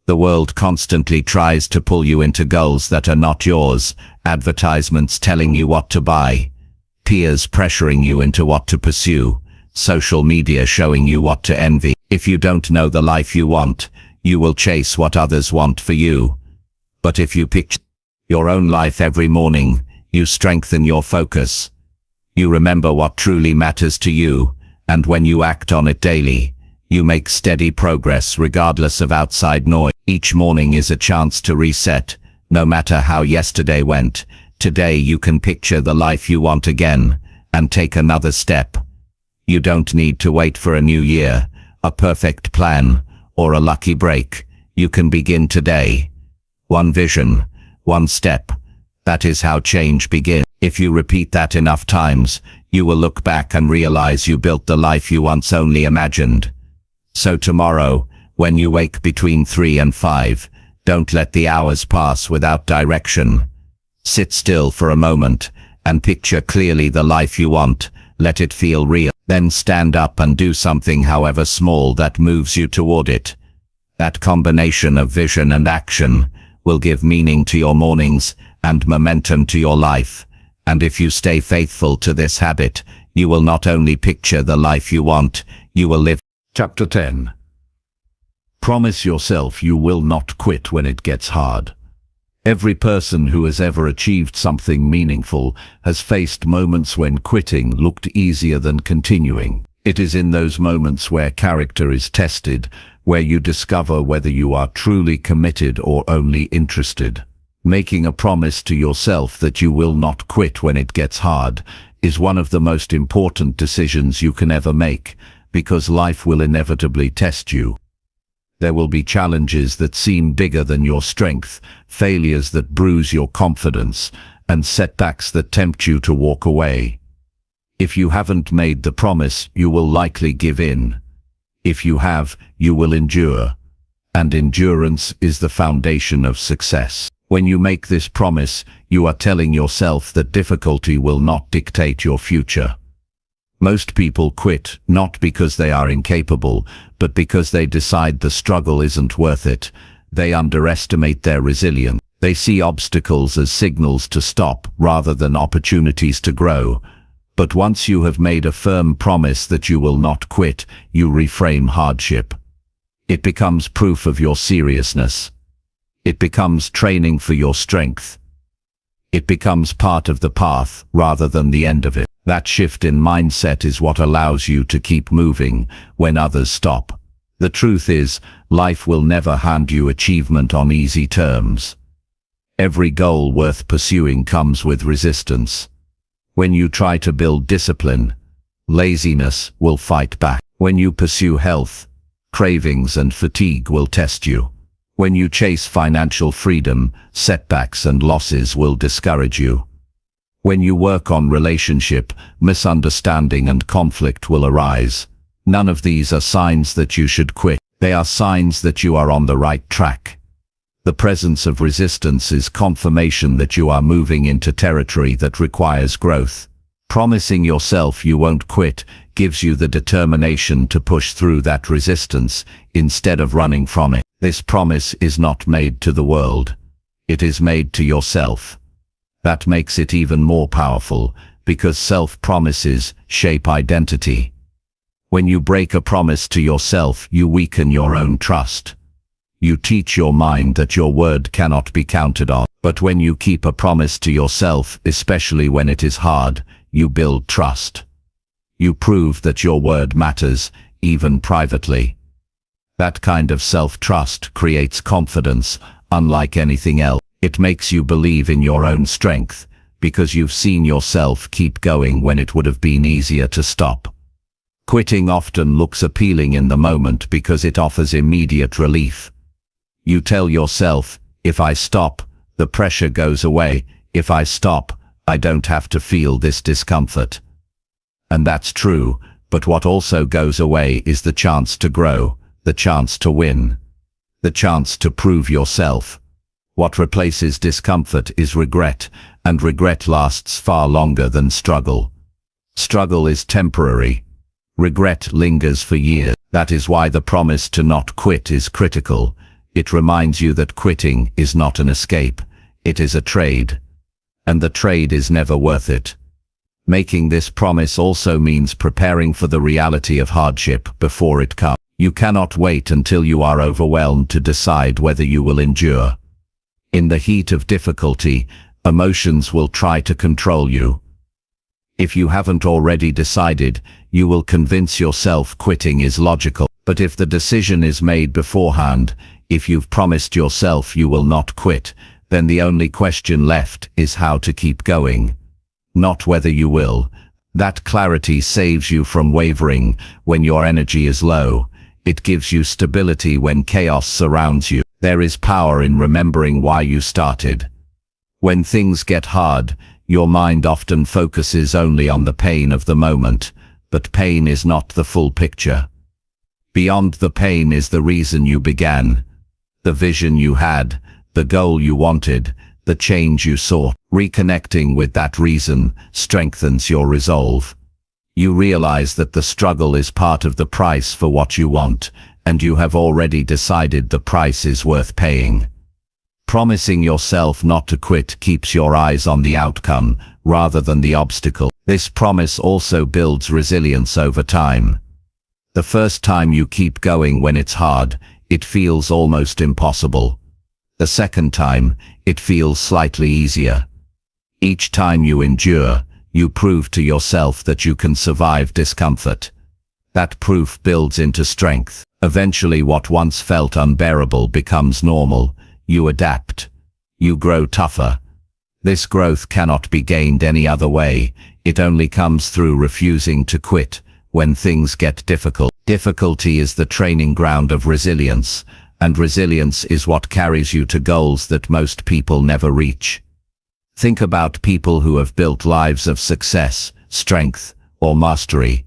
The world constantly tries to pull you into goals that are not yours, advertisements telling you what to buy, peers pressuring you into what to pursue, social media showing you what to envy. If you don't know the life you want, you will chase what others want for you. But if you picture your own life every morning, you strengthen your focus. You remember what truly matters to you, and when you act on it daily, you make steady progress regardless of outside noise. Each morning is a chance to reset. No matter how yesterday went, today you can picture the life you want again, and take another step. You don't need to wait for a new year, a perfect plan, or a lucky break. You can begin today. One vision, one step. That is how change begins. If you repeat that enough times, you will look back and realize you built the life you once only imagined. So tomorrow, when you wake between 3 and 5, don't let the hours pass without direction. Sit still for a moment and picture clearly the life you want. Let it feel real. Then stand up and do something, however small, that moves you toward it. That combination of vision and action will give meaning to your mornings and momentum to your life. And if you stay faithful to this habit, you will not only picture the life you want, you will live. Chapter 10. Promise yourself you will not quit when it gets hard. Every person who has ever achieved something meaningful has faced moments when quitting looked easier than continuing. It is in those moments where character is tested, where you discover whether you are truly committed or only interested. Making a promise to yourself that you will not quit when it gets hard is one of the most important decisions you can ever make, because life will inevitably test you. There will be challenges that seem bigger than your strength, failures that bruise your confidence, and setbacks that tempt you to walk away. If you haven't made the promise, you will likely give in. If you have, you will endure. And endurance is the foundation of success. When you make this promise, you are telling yourself that difficulty will not dictate your future. Most people quit not because they are incapable, but because they decide the struggle isn't worth it. They underestimate their resilience. They see obstacles as signals to stop rather than opportunities to grow. But once you have made a firm promise that you will not quit, you reframe hardship. It becomes proof of your seriousness. It becomes training for your strength. It becomes part of the path rather than the end of it. That shift in mindset is what allows you to keep moving when others stop. The truth is, life will never hand you achievement on easy terms. Every goal worth pursuing comes with resistance. When you try to build discipline, laziness will fight back. When you pursue health, cravings and fatigue will test you. When you chase financial freedom, setbacks and losses will discourage you. When you work on relationship, misunderstanding and conflict will arise. None of these are signs that you should quit. They are signs that you are on the right track. The presence of resistance is confirmation that you are moving into territory that requires growth. Promising yourself you won't quit gives you the determination to push through that resistance instead of running from it. This promise is not made to the world. It is made to yourself. That makes it even more powerful, because self-promises shape identity. When you break a promise to yourself, you weaken your own trust. You teach your mind that your word cannot be counted on. But when you keep a promise to yourself, especially when it is hard, you build trust. You prove that your word matters, even privately. That kind of self-trust creates confidence, unlike anything else. It makes you believe in your own strength, because you've seen yourself keep going when it would have been easier to stop. Quitting often looks appealing in the moment because it offers immediate relief. You tell yourself, if I stop, the pressure goes away. If I stop, I don't have to feel this discomfort. And that's true, but what also goes away is the chance to grow, the chance to win, the chance to prove yourself. What replaces discomfort is regret, and regret lasts far longer than struggle. Struggle is temporary. Regret lingers for years. That is why the promise to not quit is critical. It reminds you that quitting is not an escape, it is a trade. And the trade is never worth it. Making this promise also means preparing for the reality of hardship before it comes. You cannot wait until you are overwhelmed to decide whether you will endure. In the heat of difficulty, emotions will try to control you. If you haven't already decided, you will convince yourself quitting is logical. But if the decision is made beforehand, if you've promised yourself you will not quit, then the only question left is how to keep going. Not whether you will. That clarity saves you from wavering when your energy is low. It gives you stability when chaos surrounds you. There is power in remembering why you started. When things get hard, your mind often focuses only on the pain of the moment, but pain is not the full picture. Beyond the pain is the reason you began, the vision you had, the goal you wanted, the change you sought. Reconnecting with that reason strengthens your resolve. You realize that the struggle is part of the price for what you want, and you have already decided the price is worth paying. Promising yourself not to quit keeps your eyes on the outcome rather than the obstacle. This promise also builds resilience over time. The first time you keep going when it's hard, it feels almost impossible. The second time, it feels slightly easier. Each time you endure, you prove to yourself that you can survive discomfort. That proof builds into strength. Eventually, what once felt unbearable becomes normal. You adapt. You grow tougher. This growth cannot be gained any other way. It only comes through refusing to quit when things get difficult. Difficulty is the training ground of resilience, and resilience is what carries you to goals that most people never reach. Think about people who have built lives of success, strength, or mastery.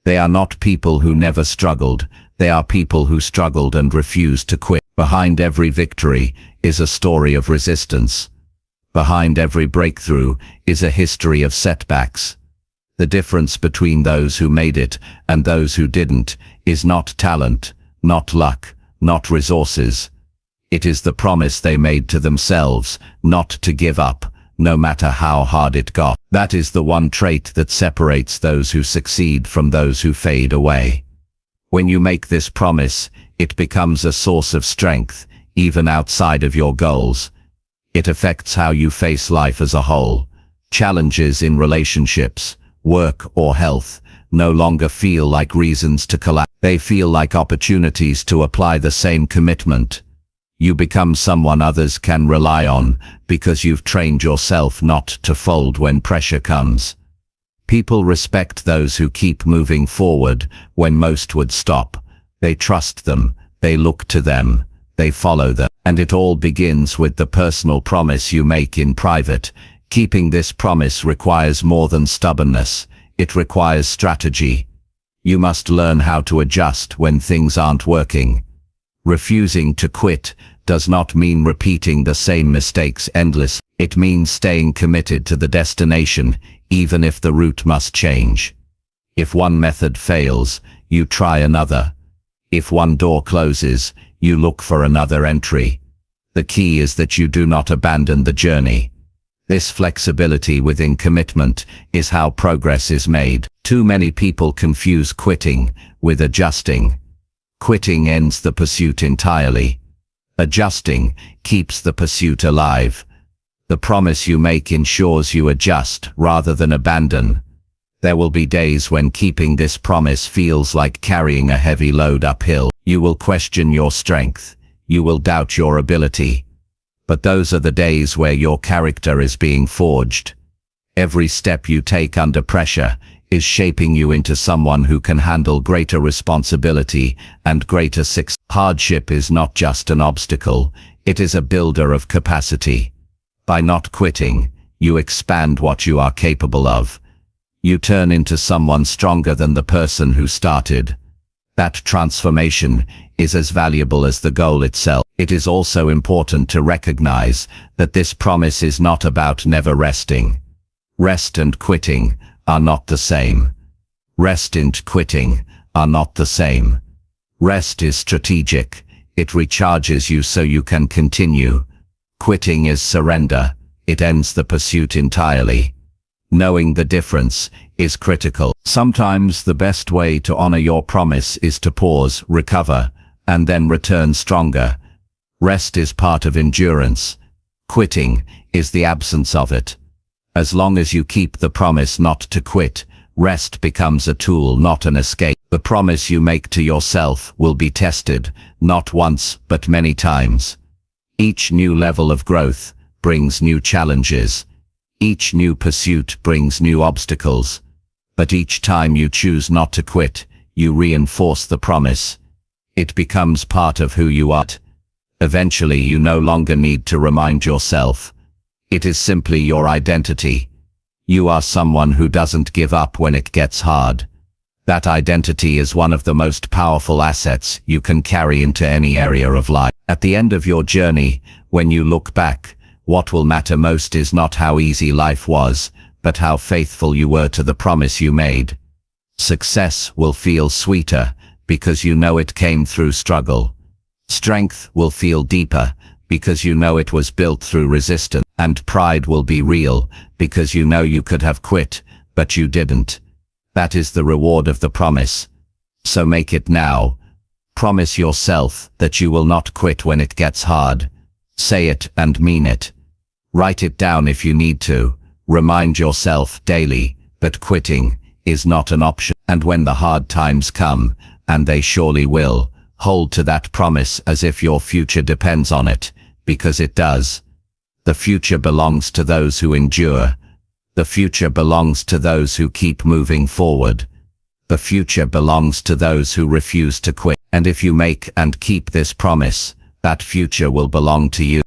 They are not people who never struggled. They are people who struggled and refused to quit. Behind every victory is a story of resistance. Behind every breakthrough is a history of setbacks. The difference between those who made it and those who didn't is not talent, not luck, not resources. It is the promise they made to themselves not to give up, no matter how hard it got. That is the one trait that separates those who succeed from those who fade away. When you make this promise, it becomes a source of strength, even outside of your goals. It affects how you face life as a whole. Challenges in relationships, work, or health no longer feel like reasons to collapse. They feel like opportunities to apply the same commitment. You become someone others can rely on because you've trained yourself not to fold when pressure comes. People respect those who keep moving forward when most would stop. They trust them, they look to them, they follow them. And it all begins with the personal promise you make in private. Keeping this promise requires more than stubbornness. It requires strategy. You must learn how to adjust when things aren't working. Refusing to quit does not mean repeating the same mistakes endlessly. It means staying committed to the destination, even if the route must change. If one method fails, you try another. If one door closes, you look for another entry. The key is that you do not abandon the journey. This flexibility within commitment is how progress is made. Too many people confuse quitting with adjusting. Quitting ends the pursuit entirely. Adjusting keeps the pursuit alive. The promise you make ensures you adjust rather than abandon. There will be days when keeping this promise feels like carrying a heavy load uphill. You will question your strength. You will doubt your ability. But those are the days where your character is being forged. Every step you take under pressure is shaping you into someone who can handle greater responsibility and greater success. Hardship is not just an obstacle, it is a builder of capacity. By not quitting, you expand what you are capable of. You turn into someone stronger than the person who started. That transformation is as valuable as the goal itself. It is also important to recognize that this promise is not about never resting. Rest and quitting are not the same. Rest and quitting are not the same. Rest is strategic. It recharges you so you can continue. Quitting is surrender. It ends the pursuit entirely. Knowing the difference is critical. Sometimes the best way to honor your promise is to pause, recover, and then return stronger. Rest is part of endurance. Quitting is the absence of it. As long as you keep the promise not to quit, rest becomes a tool, not an escape. The promise you make to yourself will be tested, not once, but many times. Each new level of growth brings new challenges. Each new pursuit brings new obstacles. But each time you choose not to quit, you reinforce the promise. It becomes part of who you are. Eventually you no longer need to remind yourself. It is simply your identity. You are someone who doesn't give up when it gets hard. That identity is one of the most powerful assets you can carry into any area of life. At the end of your journey, when you look back, what will matter most is not how easy life was, but how faithful you were to the promise you made. Success will feel sweeter because you know it came through struggle. Strength will feel deeper because you know it was built through resistance. And pride will be real because you know you could have quit, but you didn't. That is the reward of the promise. So make it now. Promise yourself that you will not quit when it gets hard. Say it and mean it. Write it down if you need to. Remind yourself daily that quitting is not an option. And when the hard times come, and they surely will, hold to that promise as if your future depends on it, because it does. The future belongs to those who endure. The future belongs to those who keep moving forward. The future belongs to those who refuse to quit. And if you make and keep this promise, that future will belong to you.